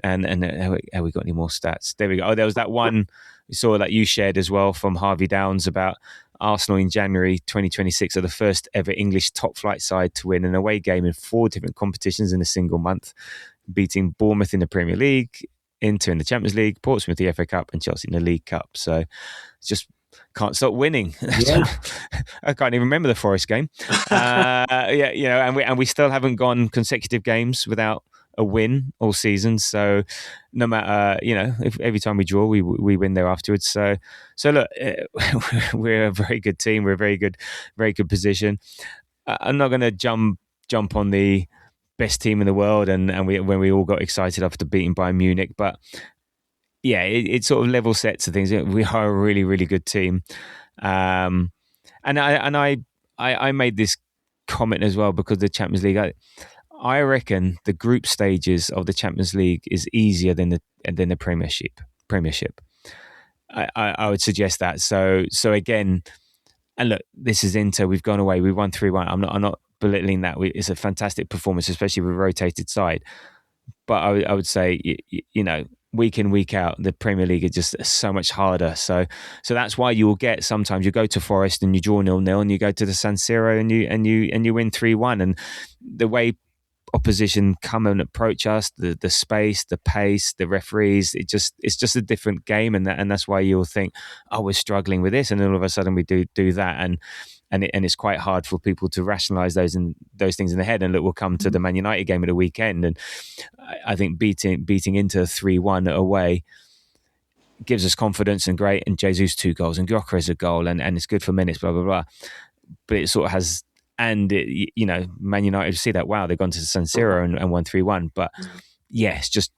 And have we got any more stats? There we go. Oh, there was that one we saw that you shared as well from Harvey Downs about Arsenal in January 2026 are the first ever English top flight side to win an away game in 4 different competitions in a single month, beating Bournemouth in the Premier League, Inter in the Champions League, Portsmouth the FA Cup, and Chelsea in the League Cup. So just can't stop winning. I can't even remember the Forest game. And we still haven't gone consecutive games without a win all season. So no matter, if every time we draw, we win there afterwards. So look, we're a very good team. We're a very good position. I'm not going to jump on the best team in the world when we all got excited after beating Bayern Munich, but yeah, it sort of level sets the things. We are a really, really good team. And I made this comment as well because the Champions League. I reckon the group stages of the Champions League is easier than the Premiership. I would suggest that. So again, and look, this is Inter. We've gone away. We won 3-1. I'm not belittling that. It's a fantastic performance, especially with a rotated side. But I would say, week in, week out, the Premier League is just so much harder. So that's why you will get, sometimes you go to Forest and you draw 0-0, and you go to the San Siro and you win 3-1. And the way opposition come and approach us, the space, the pace, the referees, it's just a different game, and that's why you'll think, oh, we're struggling with this, and then all of a sudden we do that, and it's quite hard for people to rationalise those things in their head. And look, we'll come to the Man United game at the weekend, and I think beating Inter 3-1 away gives us confidence, and great. And Jesus 2 goals, and Gyökeres a goal, and it's good for minutes, blah blah blah. But it sort of has, and Man United see that, wow, they've gone to San Siro and won 3-1. But yeah, it's just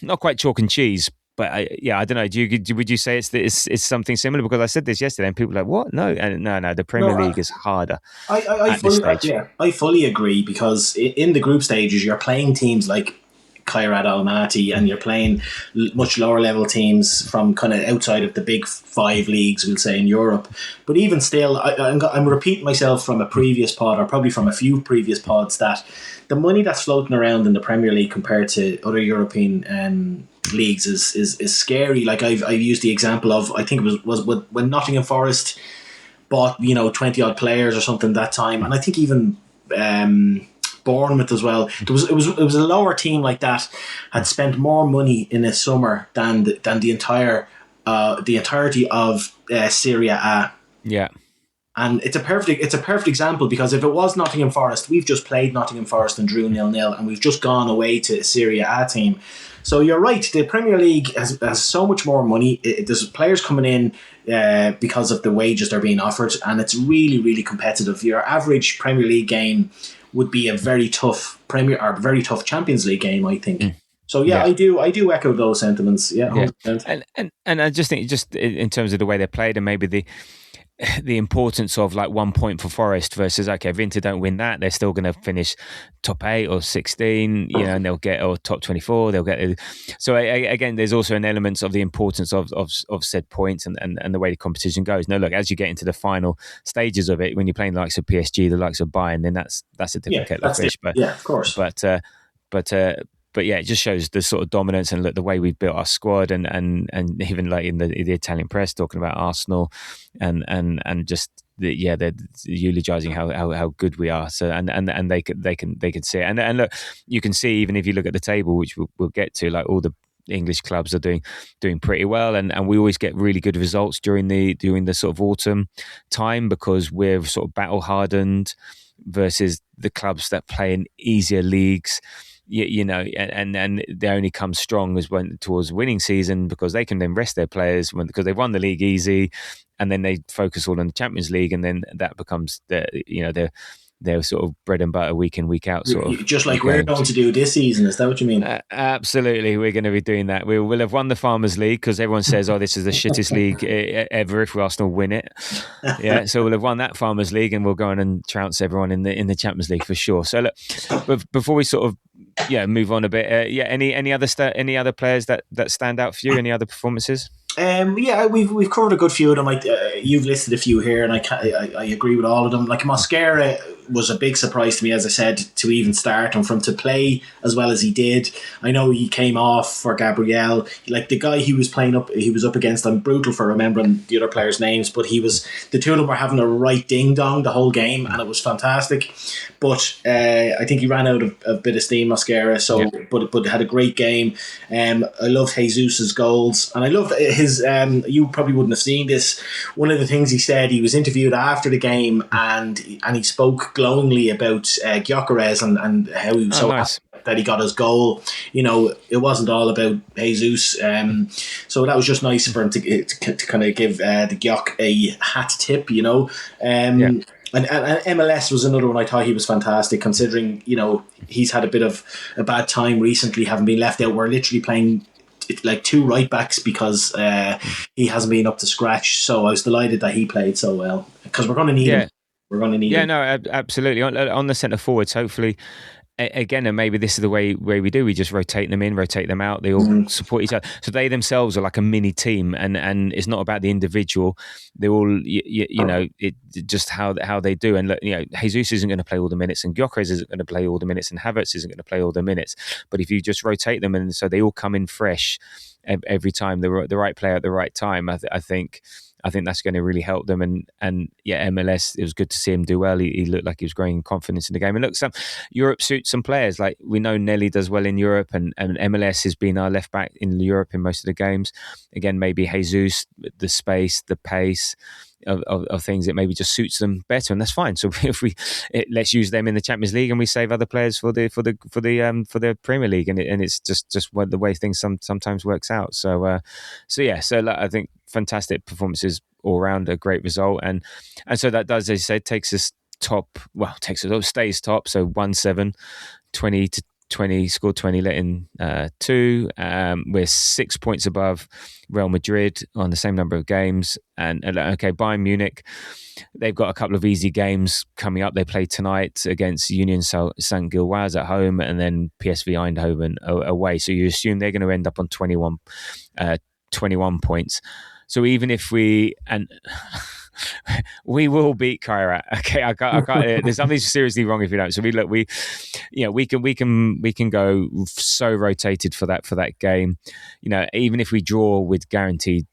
not quite chalk and cheese. But I don't know. Would you say it's something similar? Because I said this yesterday, and people are like, "What? No, no. The Premier League is harder at this stage." Yeah, I fully agree, because in the group stages, you're playing teams like Kairat Almaty, and you're playing much lower level teams from kind of outside of the big 5 leagues, we'll say, in Europe. But even still, I'm repeating myself from a previous pod, or probably from a few previous pods, that the money that's floating around in the Premier League compared to other European leagues is scary. Like I've used the example of, I think it was when Nottingham Forest bought 20 odd players or something that time, and I think even Bournemouth as well. It was a lower team like that had spent more money in a summer than the entirety of Serie A. Yeah. And it's a perfect example, because if it was Nottingham Forest, we've just played Nottingham Forest and drew 0-0, and we've just gone away to a Serie A team. So you're right, the Premier League has so much more money. There's players coming in because of the wages they're being offered, and it's really, really competitive. Your average Premier League game would be a very tough very tough Champions League game, I think. So yeah, I do echo those sentiments. Yeah, 100%. And I just think, just in terms of the way they played, and maybe the importance of like 1 point for Forest versus, okay, if Inter don't win that, they're still going to finish top 8 or 16, and they'll get, or top 24, they'll get. So again, there's also an element of the importance of said points and the way the competition goes. Now, look, as you get into the final stages of it, when you're playing the likes of PSG, the likes of Bayern, then that's a different kettle of fish. But yeah, of course. But yeah, it just shows the sort of dominance, and look, the way we've built our squad, and even like in the Italian press talking about Arsenal, and just they're eulogising how good we are. So and they can see it, and look, you can see, even if you look at the table, which we'll get to, like all the English clubs are doing pretty well, and we always get really good results during the sort of autumn time, because we're sort of battle hardened versus the clubs that play in easier leagues. And they only come strong as when towards winning season, because they can then rest their players because they've won the league easy, and then they focus all on the Champions League, and then that becomes their sort of bread and butter week in, week out sort of. Just like we're going to do this season, is that what you mean? Absolutely, we're going to be doing that. We'll have won the Farmers League, because everyone says, "Oh, this is the shittest league ever if Arsenal win it." Yeah, so we'll have won that Farmers League, and we'll go on and trounce everyone in the Champions League for sure. So look, but before we sort of move on a bit, any other players that stand out for you? Any other performances? We've covered a good few of them. You've listed a few here, and I agree with all of them. Like Mosquera was a big surprise to me, as I said, to even start, and from to play as well as he did. I know he came off for Gabriel. Like the guy he was up against, I'm brutal for remembering the other players' names, but the two of them were having a right ding dong the whole game, and it was fantastic. But I think he ran out of a bit of steam, Mosquera. So, yeah. But had a great game. I loved Jesus's goals, and I loved his. You probably wouldn't have seen this. One of the things he said, he was interviewed after the game, and he spoke glowingly about Gyökeres and how he was nice. happy that he got his goal. It wasn't all about Jesus. So that was just nice for him to kind of give the Gyök a hat tip. And MLS was another one I thought he was fantastic, considering he's had a bit of a bad time recently, having been left out. We're literally playing like two right backs because he hasn't been up to scratch. So I was delighted that he played so well, because we're going to need him. We're going to need him. No, absolutely. On the centre forwards, hopefully. Again, and maybe this is the way we do. We just rotate them in, rotate them out. They all support each other. So they themselves are like a mini team, and it's not about the individual. They all, it just how they do. And look, Jesus isn't going to play all the minutes, and Gyökeres isn't going to play all the minutes, and Havertz isn't going to play all the minutes. But if you just rotate them, and so they all come in fresh every time, the right player at the right time, I think that's going to really help them. And MLS, it was good to see him do well. He looked like he was growing confidence in the game. And look, Europe suits some players. Like, we know Nelly does well in Europe, and MLS has been our left back in Europe in most of the games. Again, maybe Jesus, the space, the pace of things, it maybe just suits them better, and that's fine. So if let's use them in the Champions League, and we save other players for the Premier League, and it's just the way things sometimes works out. So I think fantastic performances all round, a great result, and so that does, as you said, stays top. So 1-7, 20 to 20, scored 20, let in 2. We're 6 points above Real Madrid on the same number of games. And Bayern Munich, they've got a couple of easy games coming up. They play tonight against Union St. Gilloise at home, and then PSV Eindhoven away. So you assume they're going to end up on 21 points. So even if we will beat Kairat. Okay, I can't. There's something seriously wrong if you don't. So we can go so rotated for that game. Even if we draw with guaranteed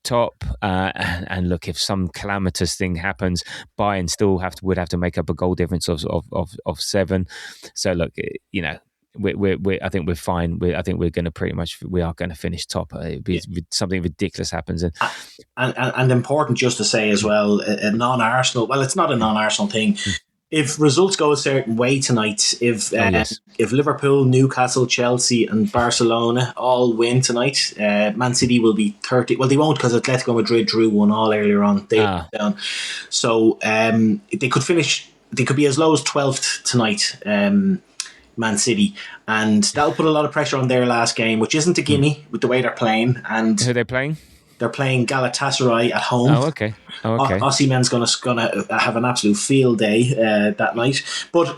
top, and look, if some calamitous thing happens, Bayern still would have to make up a goal difference of 7. So look, I think we're fine. I think we are going to finish top. Something ridiculous happens, and important just to say as well, a non-Arsenal. Well, it's not a non-Arsenal thing. If results go a certain way tonight, if Liverpool, Newcastle, Chelsea, and Barcelona all win tonight, Man City will be 30. Well, they won't, because Atletico Madrid drew 1-1 earlier on. They were down, so they could finish. They could be as low as 12th tonight. Man City, and that'll put a lot of pressure on their last game, which isn't a gimme with the way they're playing. And who are they playing? They're playing Galatasaray at home. Oh, okay. Osimhen's gonna have an absolute field day that night. But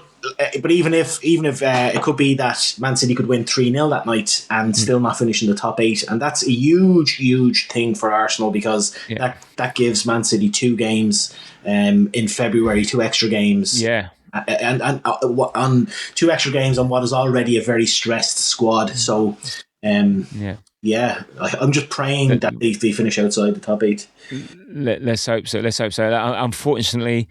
even if it could be that Man City could win 3-0 that night and still not finish in the top 8, and that's a huge thing for Arsenal, because that gives Man City 2 games in February, 2 extra games. Yeah. And on 2 extra games on what is already a very stressed squad. So, I'm just praying that they finish outside the top 8. Let's hope so. Unfortunately,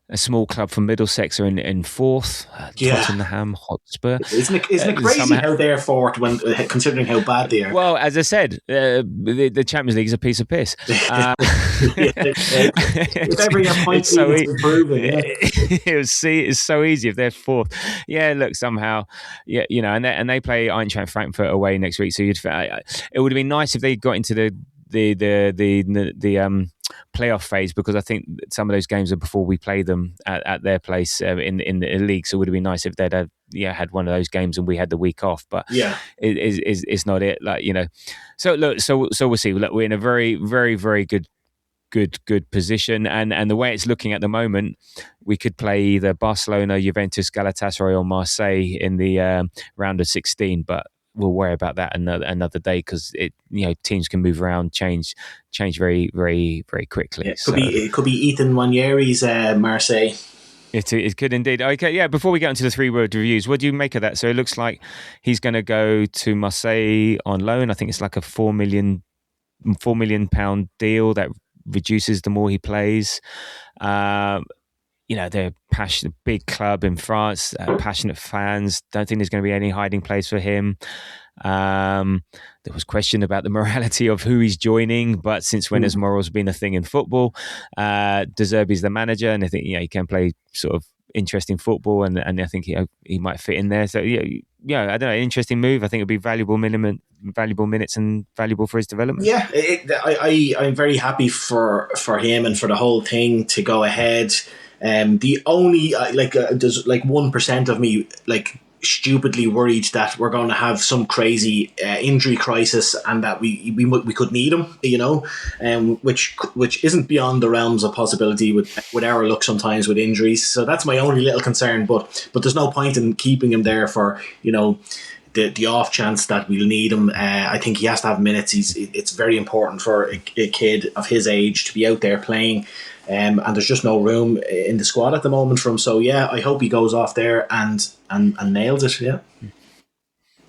a small club from Middlesex are in 4th. Tottenham Hotspur. Isn't it crazy how they're 4th when considering how bad they are? Well, as I said, the Champions League is a piece of piss. With every point, it's so improving. It's so easy if they're 4th. Yeah, look, somehow, and they play Eintracht Frankfurt away next week. So it would have been nice if they got into the playoff phase, because I think some of those games are before we play them at their place in the league. So it would have been nice if they'd have had one of those games and we had the week off. But it's not it. So look, so we'll see. Look, we're in a very, very, very good position, and the way it's looking at the moment, we could play either Barcelona, Juventus, Galatasaray, or Marseille in the round of 16. But we'll worry about that another day, because teams can move around, change very, very, very quickly. It could be Ethan Nwaneri's Marseille. It could indeed. Okay, yeah. Before we get into the 3-word reviews, what do you make of that? So it looks like he's going to go to Marseille on loan. I think it's like a £4 million deal that reduces the more he plays. they're passionate, big club in France, passionate fans. Don't think there's going to be any hiding place for him. There was question about the morality of who he's joining, but since when has morals been a thing in football? De Zerbi's the manager, and I think he can play sort of interesting football, and I think he might fit in there. So I don't know, interesting move. I think it'll be valuable minutes and valuable for his development. Yeah, I'm very happy for him and for the whole thing to go ahead. The only there's 1% of me stupidly worried that we're going to have some crazy injury crisis and that we could need him, which isn't beyond the realms of possibility with our luck sometimes with injuries. So that's my only little concern. But there's no point in keeping him there for the off chance that we'll need him. I think he has to have minutes. It's very important for a kid of his age to be out there playing. And there's just no room in the squad at the moment for him. So yeah, I hope he goes off there and nails it. Yeah.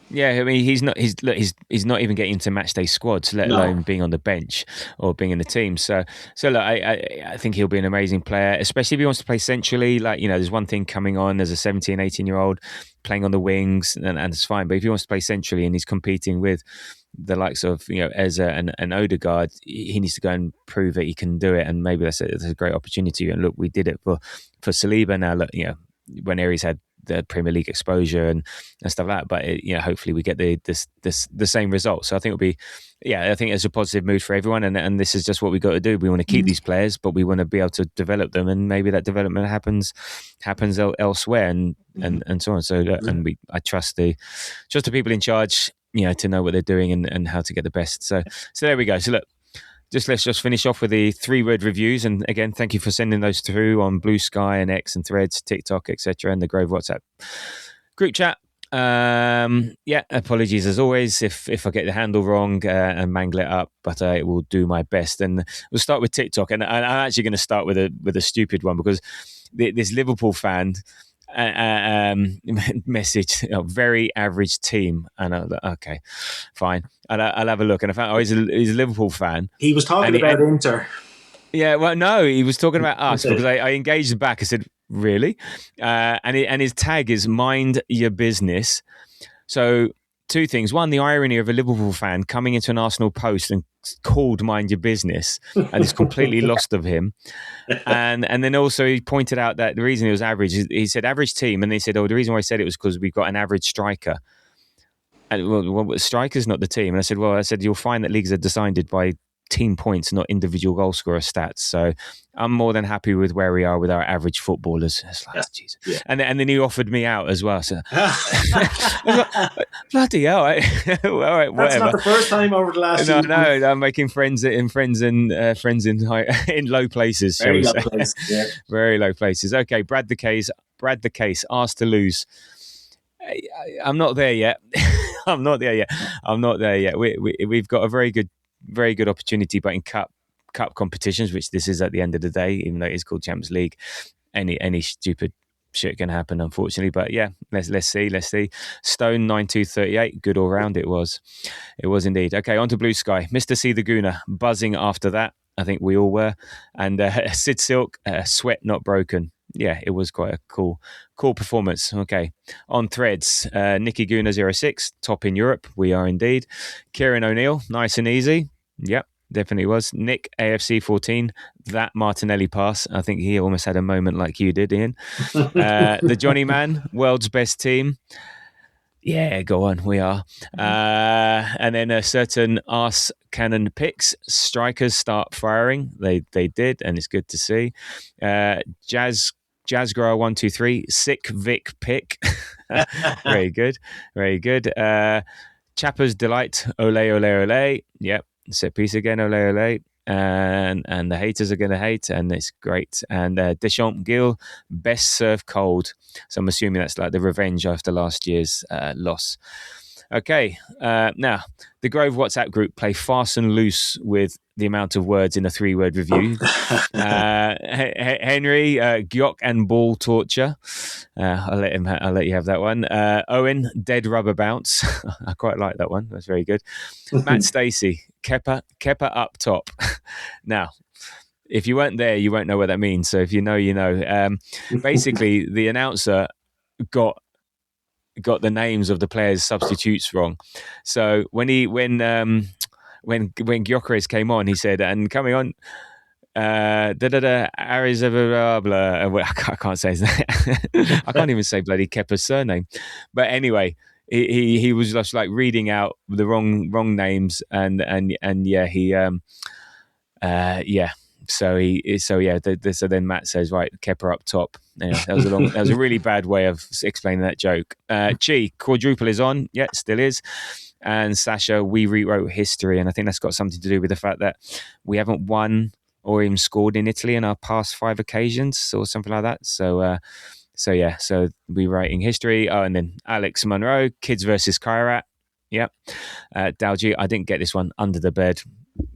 Yeah, I mean, he's not even getting into match day squads, let alone being on the bench or being in the team. So look, I think he'll be an amazing player, especially if he wants to play centrally. There's one thing coming on as a 17, 18-year-old playing on the wings, and it's fine. But if he wants to play centrally and he's competing with the likes of Eze and Odegaard, he needs to go and prove that he can do it, and maybe that's a great opportunity. And look, we did it for Saliba. Now, look, when Aries had the Premier League exposure and stuff like that, but hopefully we get the same result. So I think it'll be, I think it's a positive mood for everyone, and this is just what we got to do. We want to keep these players, but we want to be able to develop them, and maybe that development happens elsewhere, and so on. So and I trust the people in charge, to know what they're doing and how to get the best. So there we go. So look, let's just finish off with the 3-word reviews. And again, thank you for sending those through on Blue Sky and X and Threads, TikTok, etc., and the Grove WhatsApp group chat. Apologies as always if I get the handle wrong and mangle it up, but I will do my best. And we'll start with TikTok, and I'm actually going to start with a stupid one, because this Liverpool fan message, very average team, and okay, fine, I'll have a look. And I found he's a Liverpool fan. He was talking about Inter. Yeah, well, no, he was talking about us, because I engaged back. I said, really? And his tag is mind your business. So 2 things. One, the irony of a Liverpool fan coming into an Arsenal post and called mind your business, and it's completely lost of him. And then also he pointed out that the reason it was average is, he said average team, and they said, the reason why I said it was because we've got an average striker. And well, striker's not the team. And I said you'll find that leagues are decided by team points, not individual goal scorer stats. So I'm more than happy with where we are with our average footballers. It's like, Jesus. Yeah. And then he offered me out as well. So bloody hell! All right, whatever. That's not the first time over the last. No, I'm making friends in low places. Very low places. Yeah. Very low places. Okay, Brad the case. Asked to lose. I'm not there yet. I'm not there yet. We've got a very good opportunity, but in cup competitions, which this is at the end of the day, even though it is called Champions League, any stupid shit can happen, unfortunately. But yeah, let's see. Stone 9238, good all round. It was indeed. Okay, on to Blue Sky. Mr. C the Gooner buzzing after that. I think we all were. And Sid Silk, sweat not broken. Yeah, it was quite a cool performance. Okay, on Threads, Nicky Gooner 06, top in Europe. We are indeed. Kieran O'Neill, nice and easy. Yep, definitely was. Nick AFC 14, that Martinelli pass. I think he almost had a moment like you did, Ian. The Johnny Man, world's best team. Yeah, go on, we are. And then a certain arse cannon picks. Strikers start firing. They did, and it's good to see. Jazzgrower 123, sick Vic pick. Very good. Chapper's Delight, ole, ole, ole. Yep, set piece again, ole, ole. And the haters are going to hate, and it's great. And Deschamps Gill, best served cold. So I'm assuming that's like the revenge after last year's loss. Okay, now the Grove WhatsApp group play fast and loose with the amount of words in a 3-word review. Henry, Gyok and ball torture. I'll let you have that one. Owen, dead rubber bounce. I quite like that one. That's very good. Matt Stacey, Kepa up top. Now, if you weren't there, you won't know what that means. So if you know, you know. Basically, the announcer got the names of the players' substitutes wrong. So when Gyökeres came on, he said, and coming on, Aris blah blah. I can't say his name. I can't even say bloody Kepa's surname. But anyway, he was just like reading out the wrong names, and yeah, he yeah. So so then Matt says, right, Kepa up top. Yeah, that was a really bad way of explaining that joke. Chi, quadruple is on. Yeah, still is. And Sasha, we rewrote history, and I think that's got something to do with the fact that we haven't won or even scored in Italy in our past 5 occasions or something like that. So we writing history. Oh, and then Alex Monroe, Kids versus Kairat. Yeah. Dalji, I didn't get this one, under the bed.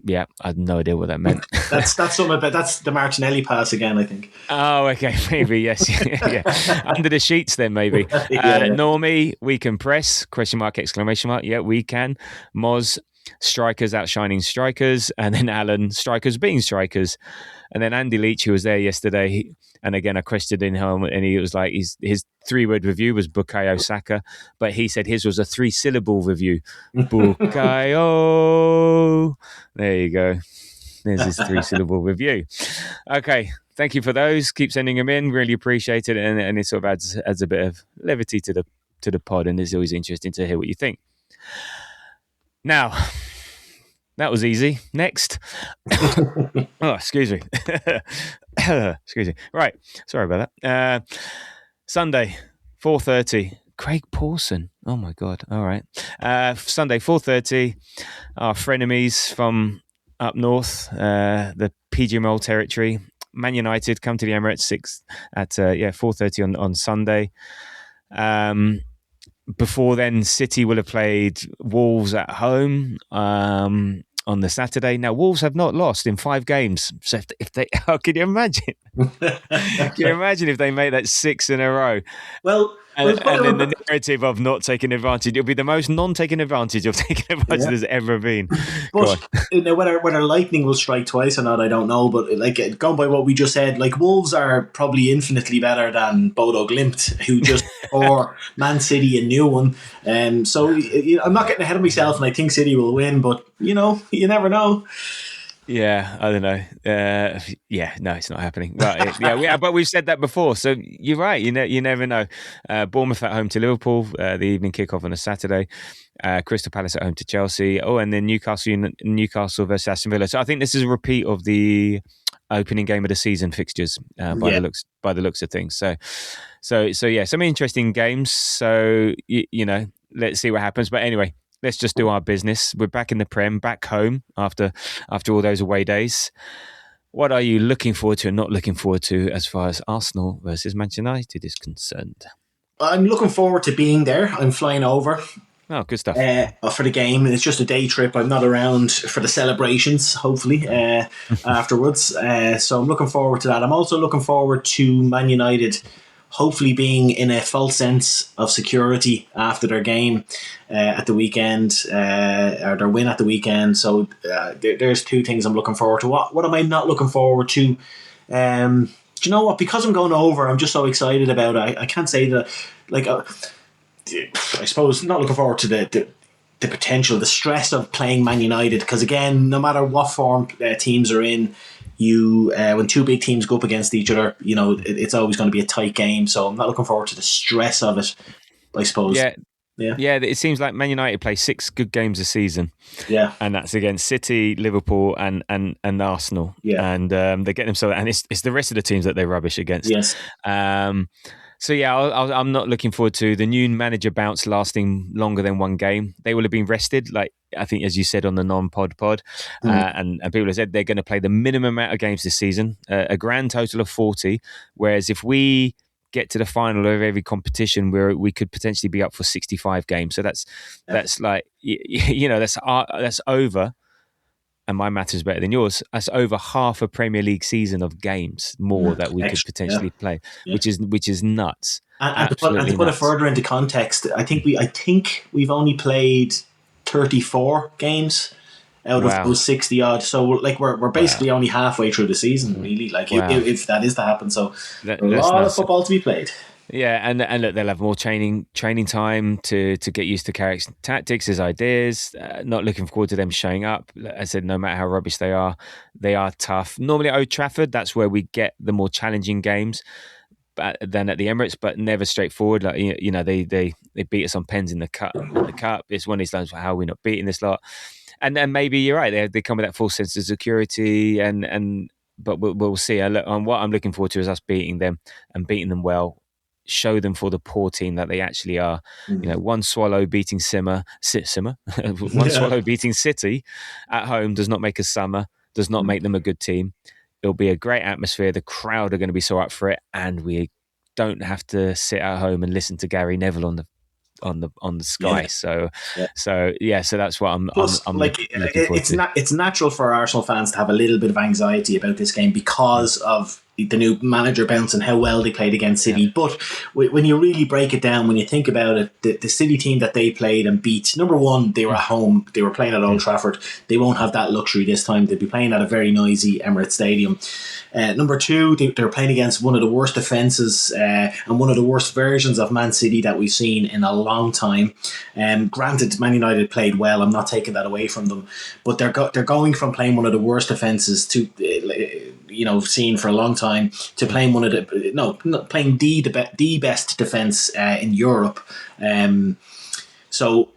Yeah, I had no idea what that meant. that's something, but that's the Martinelli pass again, I think. Oh, okay, maybe, yes. Yeah. Under the sheets then, maybe. Normie, we can press, ? Yeah, we can. Moz, strikers outshining strikers. And then Alan, strikers being strikers. And then Andy Leach, who was there yesterday, and again, I questioned him, and he was like, his 3-word review was Bukayo Saka, but he said his was a 3-syllable review. Bukayo. There you go. There's his 3-syllable review. Okay, thank you for those. Keep sending them in. Really appreciate it, and it sort of adds a bit of levity to the pod, and it's always interesting to hear what you think. Now, that was easy. Next. Oh, excuse me. Excuse me. Right. Sorry about that. Sunday, 4:30. Craig Pawson. Oh, my God. All right. Sunday, 4:30. Our frenemies from up north, the PGMOL territory. Man United come to the Emirates 4:30 on Sunday. Before then, City will have played Wolves at home on the Saturday. Now, Wolves have not lost in 5 games. So if they, can you imagine? Can you imagine if they make that 6 in a row? Well, and then the narrative of not taking advantage, it'll be the most non-taking advantage of taking advantage there's ever been. But whether lightning will strike twice or not, I don't know. But like going by what we just said, like Wolves are probably infinitely better than Bodo Glimt, who just or Man City a new one. So I'm not getting ahead of myself, and I think City will win. But you never know. Yeah, I don't know. No, it's not happening. But but we've said that before. So you're right. You never know. Bournemouth at home to Liverpool, the evening kickoff on a Saturday. Crystal Palace at home to Chelsea. Oh, and then Newcastle versus Aston Villa. So I think this is a repeat of the opening game of the season fixtures by the looks of things. So yeah, some interesting games. So let's see what happens. But anyway, let's just do our business. We're back in the Prem, back home after all those away days. What are you looking forward to and not looking forward to as far as Arsenal versus Manchester United is concerned? I'm looking forward to being there. I'm flying over. Oh, good stuff. For the game. It's just a day trip. I'm not around for the celebrations, hopefully, afterwards. So I'm looking forward to that. I'm also looking forward to Man United hopefully being in a false sense of security after their game at the weekend, or their win at the weekend. So there's 2 things I'm looking forward to. What am I not looking forward to? Do you know what? Because I'm going over, I'm just so excited about it. I can't say that. I suppose not looking forward to the potential, the stress of playing Man United. Because again, no matter what form teams are in, when 2 big teams go up against each other, it's always going to be a tight game. So I'm not looking forward to the stress of it, I suppose. Yeah. It seems like Man United play 6 good games a season. Yeah, and that's against City, Liverpool, and Arsenal. Yeah, and they get themselves, and it's the rest of the teams that they rubbish against. Yes. So yeah, I'm not looking forward to the new manager bounce lasting longer than 1 game. They will have been rested, like I think, as you said on the non-pod, and people have said they're going to play the minimum amount of games this season, a grand total of 40. Whereas if we get to the final of every competition, where we could potentially be up for 65 games. So that's like that's over. And my math is better than yours. That's over half a Premier League season of games more that we could potentially play, which is nuts. And to put it further into context, I think we've only played 34 games out of Wow. those 60 odd. So like we're basically only halfway through the season, really. Like Wow. if that is to happen, so That's a lot nuts. of football to be played. Yeah, and look, they'll have more training time to get used to Carrick's tactics, his ideas. Not looking forward to them showing up. As I said, no matter how rubbish they are tough. Normally at Old Trafford, that's where we get the more challenging games than at the Emirates, but never straightforward. Like they beat us on pens in the cup. It's one of these times, how are we not beating this lot? And then maybe you're right. They come with that full sense of security, but we'll see. What I'm looking forward to is us beating them and beating them well. Show them for the poor team that they actually are. One swallow beating Simmer, one swallow beating City at home does not make a summer, does not make them a good team. It'll be a great atmosphere. The crowd are going to be so up for it, and we don't have to sit at home and listen to Gary Neville on the Sky. So that's what I'm Plus, looking forward to. It's natural for Arsenal fans to have a little bit of anxiety about this game because of the new manager bounce and how well they played against City. Yeah. But when you really break it down, when you think about it, the City team that they played and beat, number one, they were at home, they were playing at Old Trafford. They won't have that luxury this time. They'll be playing at a very noisy Emirates Stadium. Number two, they're playing against one of the worst defences and one of the worst versions of Man City that we've seen in a long time. Granted, Man United played well. I'm not taking that away from them, but they're going from playing one of the worst defences to seen for a long time to playing playing the best defence in Europe. So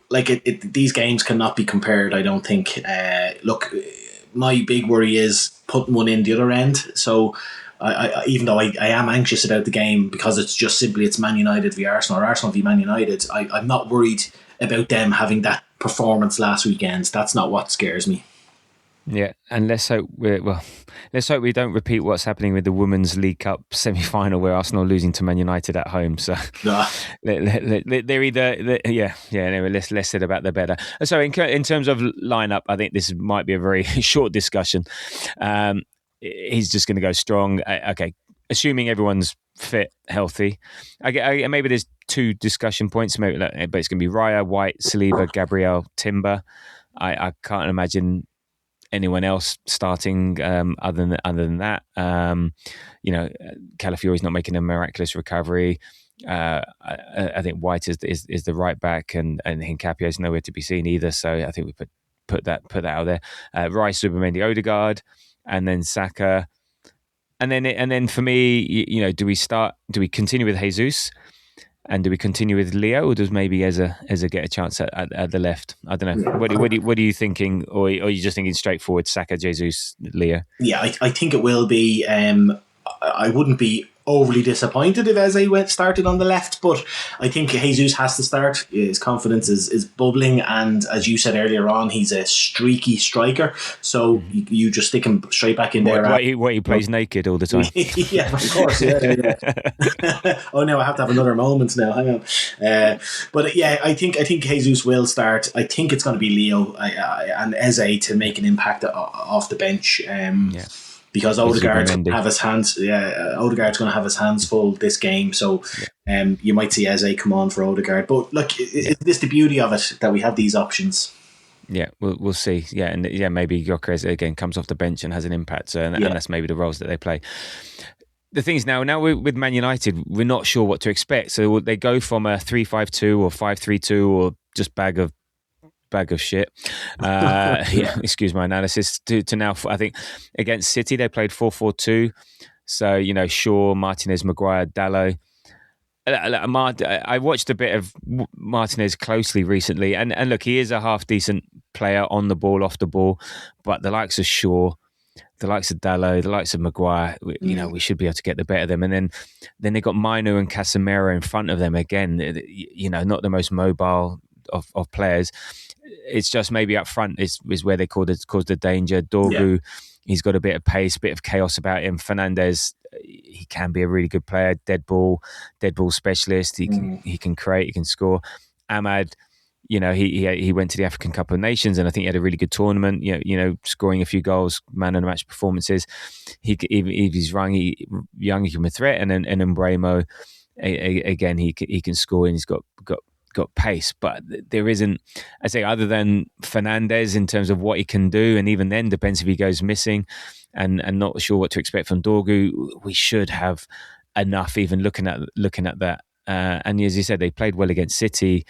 these games cannot be compared, I don't think. Look, my big worry is putting one in the other end. So I even though I am anxious about the game because it's Man United v Arsenal or Arsenal v Man United, I'm not worried about them having that performance last weekend. That's not what scares me. Yeah, and let's hope we don't repeat what's happening with the Women's League Cup semi-final where Arsenal are losing to Man United at home. So they're either anyway, less said about the better. So in terms of lineup, I think this might be a very short discussion. He's just going to go strong. Okay, assuming everyone's fit, healthy. Maybe there's two discussion points. Maybe, but it's going to be Raya, White, Saliba, Gabriel, Timber. I can't imagine anyone else starting other than that. Calafiori's not making a miraculous recovery. I think White is the right back, and Hincapie is nowhere to be seen either. So I think we put that out there. Rice, Subamendi, Odegaard, and then Saka, and then for me, do we continue with Jesus? And do we continue with Leo, or does maybe Eza get a chance at the left? I don't know. What are you thinking, or are you just thinking straightforward Saka, Jesus, Leo? Yeah, I think it will be. I wouldn't be overly disappointed if Eze started on the left, but I think Jesus has to start. His confidence is bubbling, and as you said earlier on, he's a streaky striker, so you just stick him straight back in there. He plays naked all the time. Yeah, of course. Yeah. Oh no, I have to have another moment now. Hang on. But yeah, I think Jesus will start. I think it's going to be Leo and Eze to make an impact off the bench. Because Odegaard's going to have his hands. Yeah, Odegaard's going to have his hands full this game. So, you might see Eze come on for Odegaard. But look, is this the beauty of it that we have these options? Yeah, we'll see. Yeah, and maybe Gyökeres again comes off the bench and has an impact. And that's maybe the roles that they play. The thing is now with Man United, we're not sure what to expect. So they go from a 3-5-2 or 5-3-2 or just bag of shit. Excuse my analysis. To now, I think against City they played 4-4-2. So Shaw, Martinez, Maguire, Dalot. I watched a bit of Martinez closely recently, and look, he is a half decent player on the ball, off the ball, but the likes of Shaw, the likes of Dalot, the likes of Maguire, we should be able to get the better of them. And then they got Mainu and Casemiro in front of them again. Not the most mobile of players. It's just maybe up front is where they cause the danger. Dorgu, he's got a bit of pace, a bit of chaos about him. Fernandes, he can be a really good player. Dead ball specialist. He can create, he can score. Ahmad, he went to the African Cup of Nations, and I think he had a really good tournament. Scoring a few goals, man of the match performances. If he's young, he can be a threat. And then Bremo, again, he can score, and he's got got pace, but there isn't, I say, other than Fernandes in terms of what he can do, and even then depends if he goes missing, and not sure what to expect from Dorgu. We should have enough, even looking at that. And as you said, they played well against City,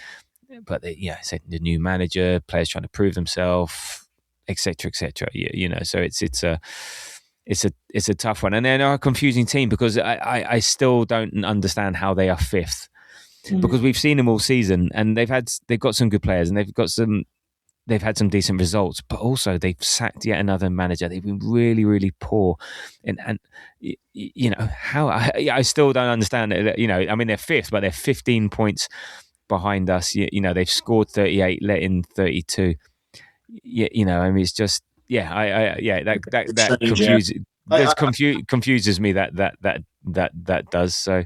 but I said the new manager, players trying to prove themselves, etc., etc. So it's a tough one, and they're a confusing team because I still don't understand how they are fifth. Because we've seen them all season, and they've got some good players, and they've had some decent results, but also they've sacked yet another manager. They've been really, really poor, and how I still don't understand it. I mean, they're fifth, but they're 15 points behind us. They've scored 38, let in 32. I mean, it's just that confuses me. That does so.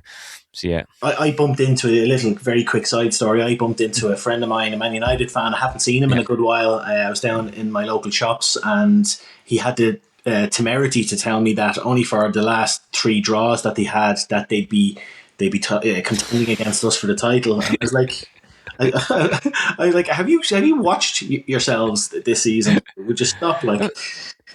So yeah, I bumped into a little very quick side story. I bumped into a friend of mine, a Man United fan. I haven't seen him in a good while. I was down in my local shops, and he had the temerity to tell me that only for the last 3 draws that they had, that they'd be contending against us for the title. And I was like, I was like, have you watched yourselves this season? Would you stop? Like,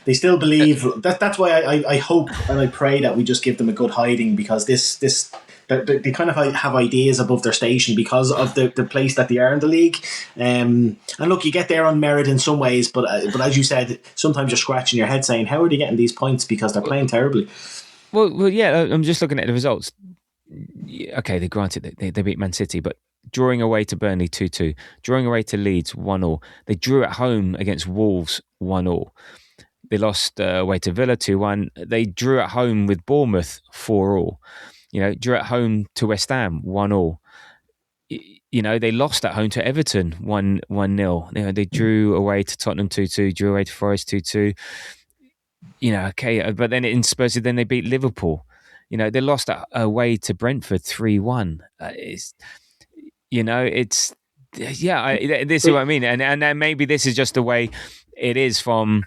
they still believe that. That's why I hope and I pray that we just give them a good hiding, because this. They kind of have ideas above their station because of the place that they are in the league. And look, you get there on merit in some ways, but as you said, sometimes you're scratching your head saying, how are they getting these points? Because they're playing terribly. Well, yeah, I'm just looking at the results. Okay, they granted they beat Man City, but drawing away to Burnley 2-2, drawing away to Leeds 1-1. They drew at home against Wolves 1-1. They lost away to Villa 2-1. They drew at home with Bournemouth 4-4. Drew at home to West Ham 1-1. They lost at home to Everton 1-0. They drew away to Tottenham 2-2, drew away to Forest 2-2. Okay, but then in Spurs, then they beat Liverpool. They lost away to Brentford 3-1. This is what I mean, and then maybe this is just the way it is from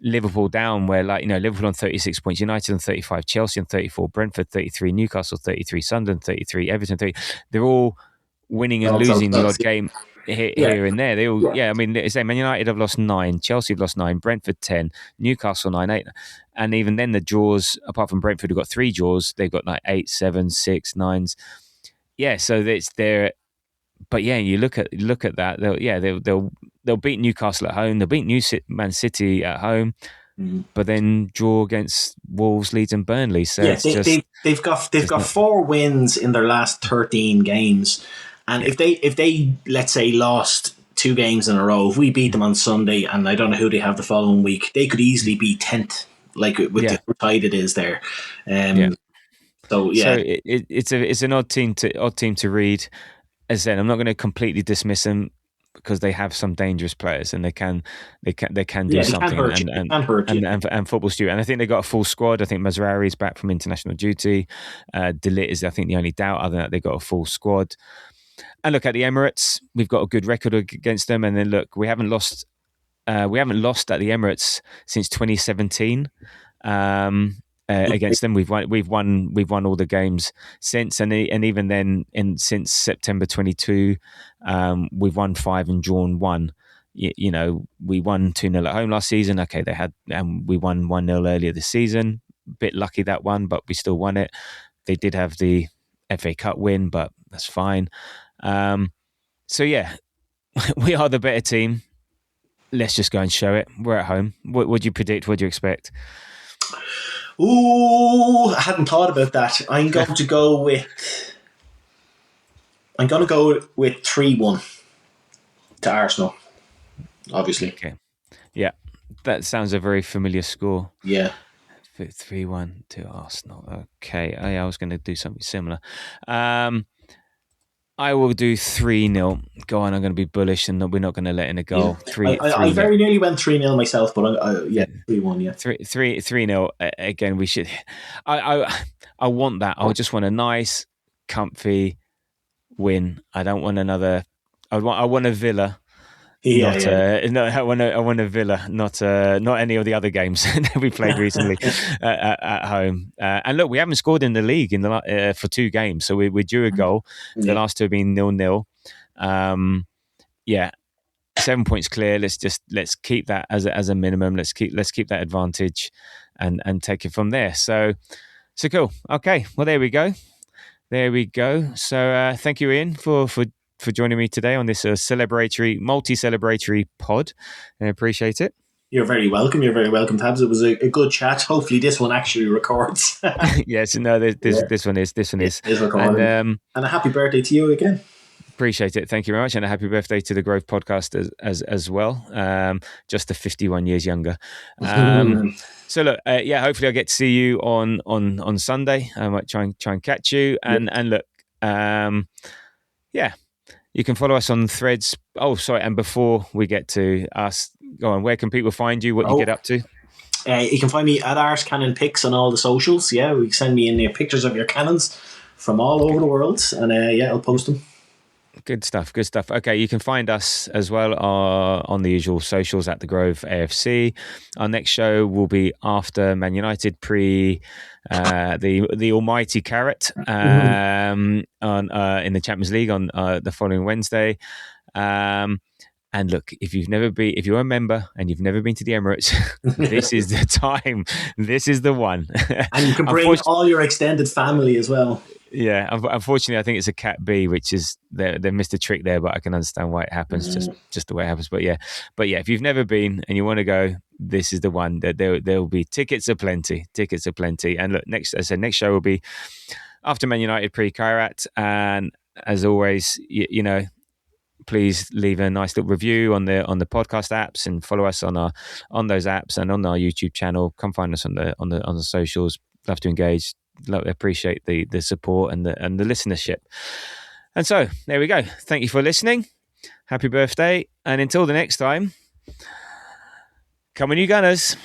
Liverpool down, where Liverpool on 36 points, United on 35, Chelsea on 34, Brentford 33, Newcastle 33, Sunderland 33, Everton 30. They're all winning and losing the odd game here and there. They all, I mean, say Man United have lost 9, Chelsea have lost 9, Brentford 10, Newcastle 9, 8, and even then the draws, apart from Brentford, who've got 3 draws, they've got 8, 7, 6, 9s. Yeah, so it's there. But yeah, you look at that. They'll beat Newcastle at home. They'll beat Man City at home, but then draw against Wolves, Leeds, and Burnley. So they've got 4 wins in their last 13 games, and if they let's say lost 2 games in a row, if we beat them on Sunday, and I don't know who they have the following week, they could easily be 10th, like with the tide it is there. So it's an odd team to read. As I said, I'm not going to completely dismiss them because they have some dangerous players and they can do something and football student. And I think they got a full squad. I think Mazraoui is back from international duty. De Ligt is, I think, the only doubt. Other than that, they got a full squad. And look at the Emirates. We've got a good record against them. And then look, we haven't lost at the Emirates since 2017. Against them, we've won all the games since, and even then, since September 22, we've won 5 and drawn 1. We won 2-0 at home last season. Okay, we won 1-0 earlier this season. Bit lucky that one, but we still won it. They did have the FA Cup win, but that's fine. So yeah, we are the better team. Let's just go and show it. We're at home. What do you predict? What do you expect? Ooh, I hadn't thought about that. I'm going to go with 3-1 to Arsenal. Obviously. Okay. Yeah, that sounds a very familiar score. Yeah. 3-1 to Arsenal. Okay, I was going to do something similar. I will do 3-0. Go on, I'm going to be bullish and we're not going to let in a goal. I very nearly went 3-0 myself, but 3-1, yeah. 3-0. Again, we should... I want that. I just want a nice, comfy win. I don't want another... I want a Villa. I want a Villa, not any of the other games that we played recently at home. And look, we haven't scored in the league for 2 games, so we're due a goal. The last 2 have been 0-0. Yeah, 7 points clear. Let's keep that as a minimum. Let's keep that advantage, and take it from there. So cool. Okay, well there we go. So thank you, Ian, for joining me today on this multi-celebratory pod. I appreciate it. You're very welcome. Tabs. It was a good chat. Hopefully this one actually records. Yes, no, this one is. This one is recording. And a happy birthday to you again. Appreciate it. Thank you very much. And a happy birthday to the Grove podcast as well. Just 51 years younger. So look, hopefully I'll get to see you on Sunday. I might try and catch you. And look, you can follow us on Threads. Oh, sorry. And before we get to us, go on. Where can people find you? What you get up to? You can find me at Art Cannon Pics on all the socials. Yeah, we send me in pictures of your cannons from all over the world, and I'll post them. Good stuff. Okay, you can find us as well on the usual socials at the Grove AFC. Our next show will be after Man United, pre the almighty Carrot on in the Champions League on the following Wednesday. And look, if you're a member and you've never been to the Emirates, this is the time. This is the one. And you can bring all your extended family as well. Yeah, unfortunately, I think it's a Cat B, which is they missed a trick there, but I can understand why it happens, just the way it happens. But yeah, if you've never been and you want to go, this is the one. That there will be tickets are plenty. And look, next show will be after Man United pre-Kairat, and as always, please leave a nice little review on the podcast apps and follow us on those apps and on our YouTube channel. Come find us on the socials. Love to engage. Appreciate the support and the listenership. And so there we go. Thank you for listening. Happy birthday. And until the next time, come on you Gunners.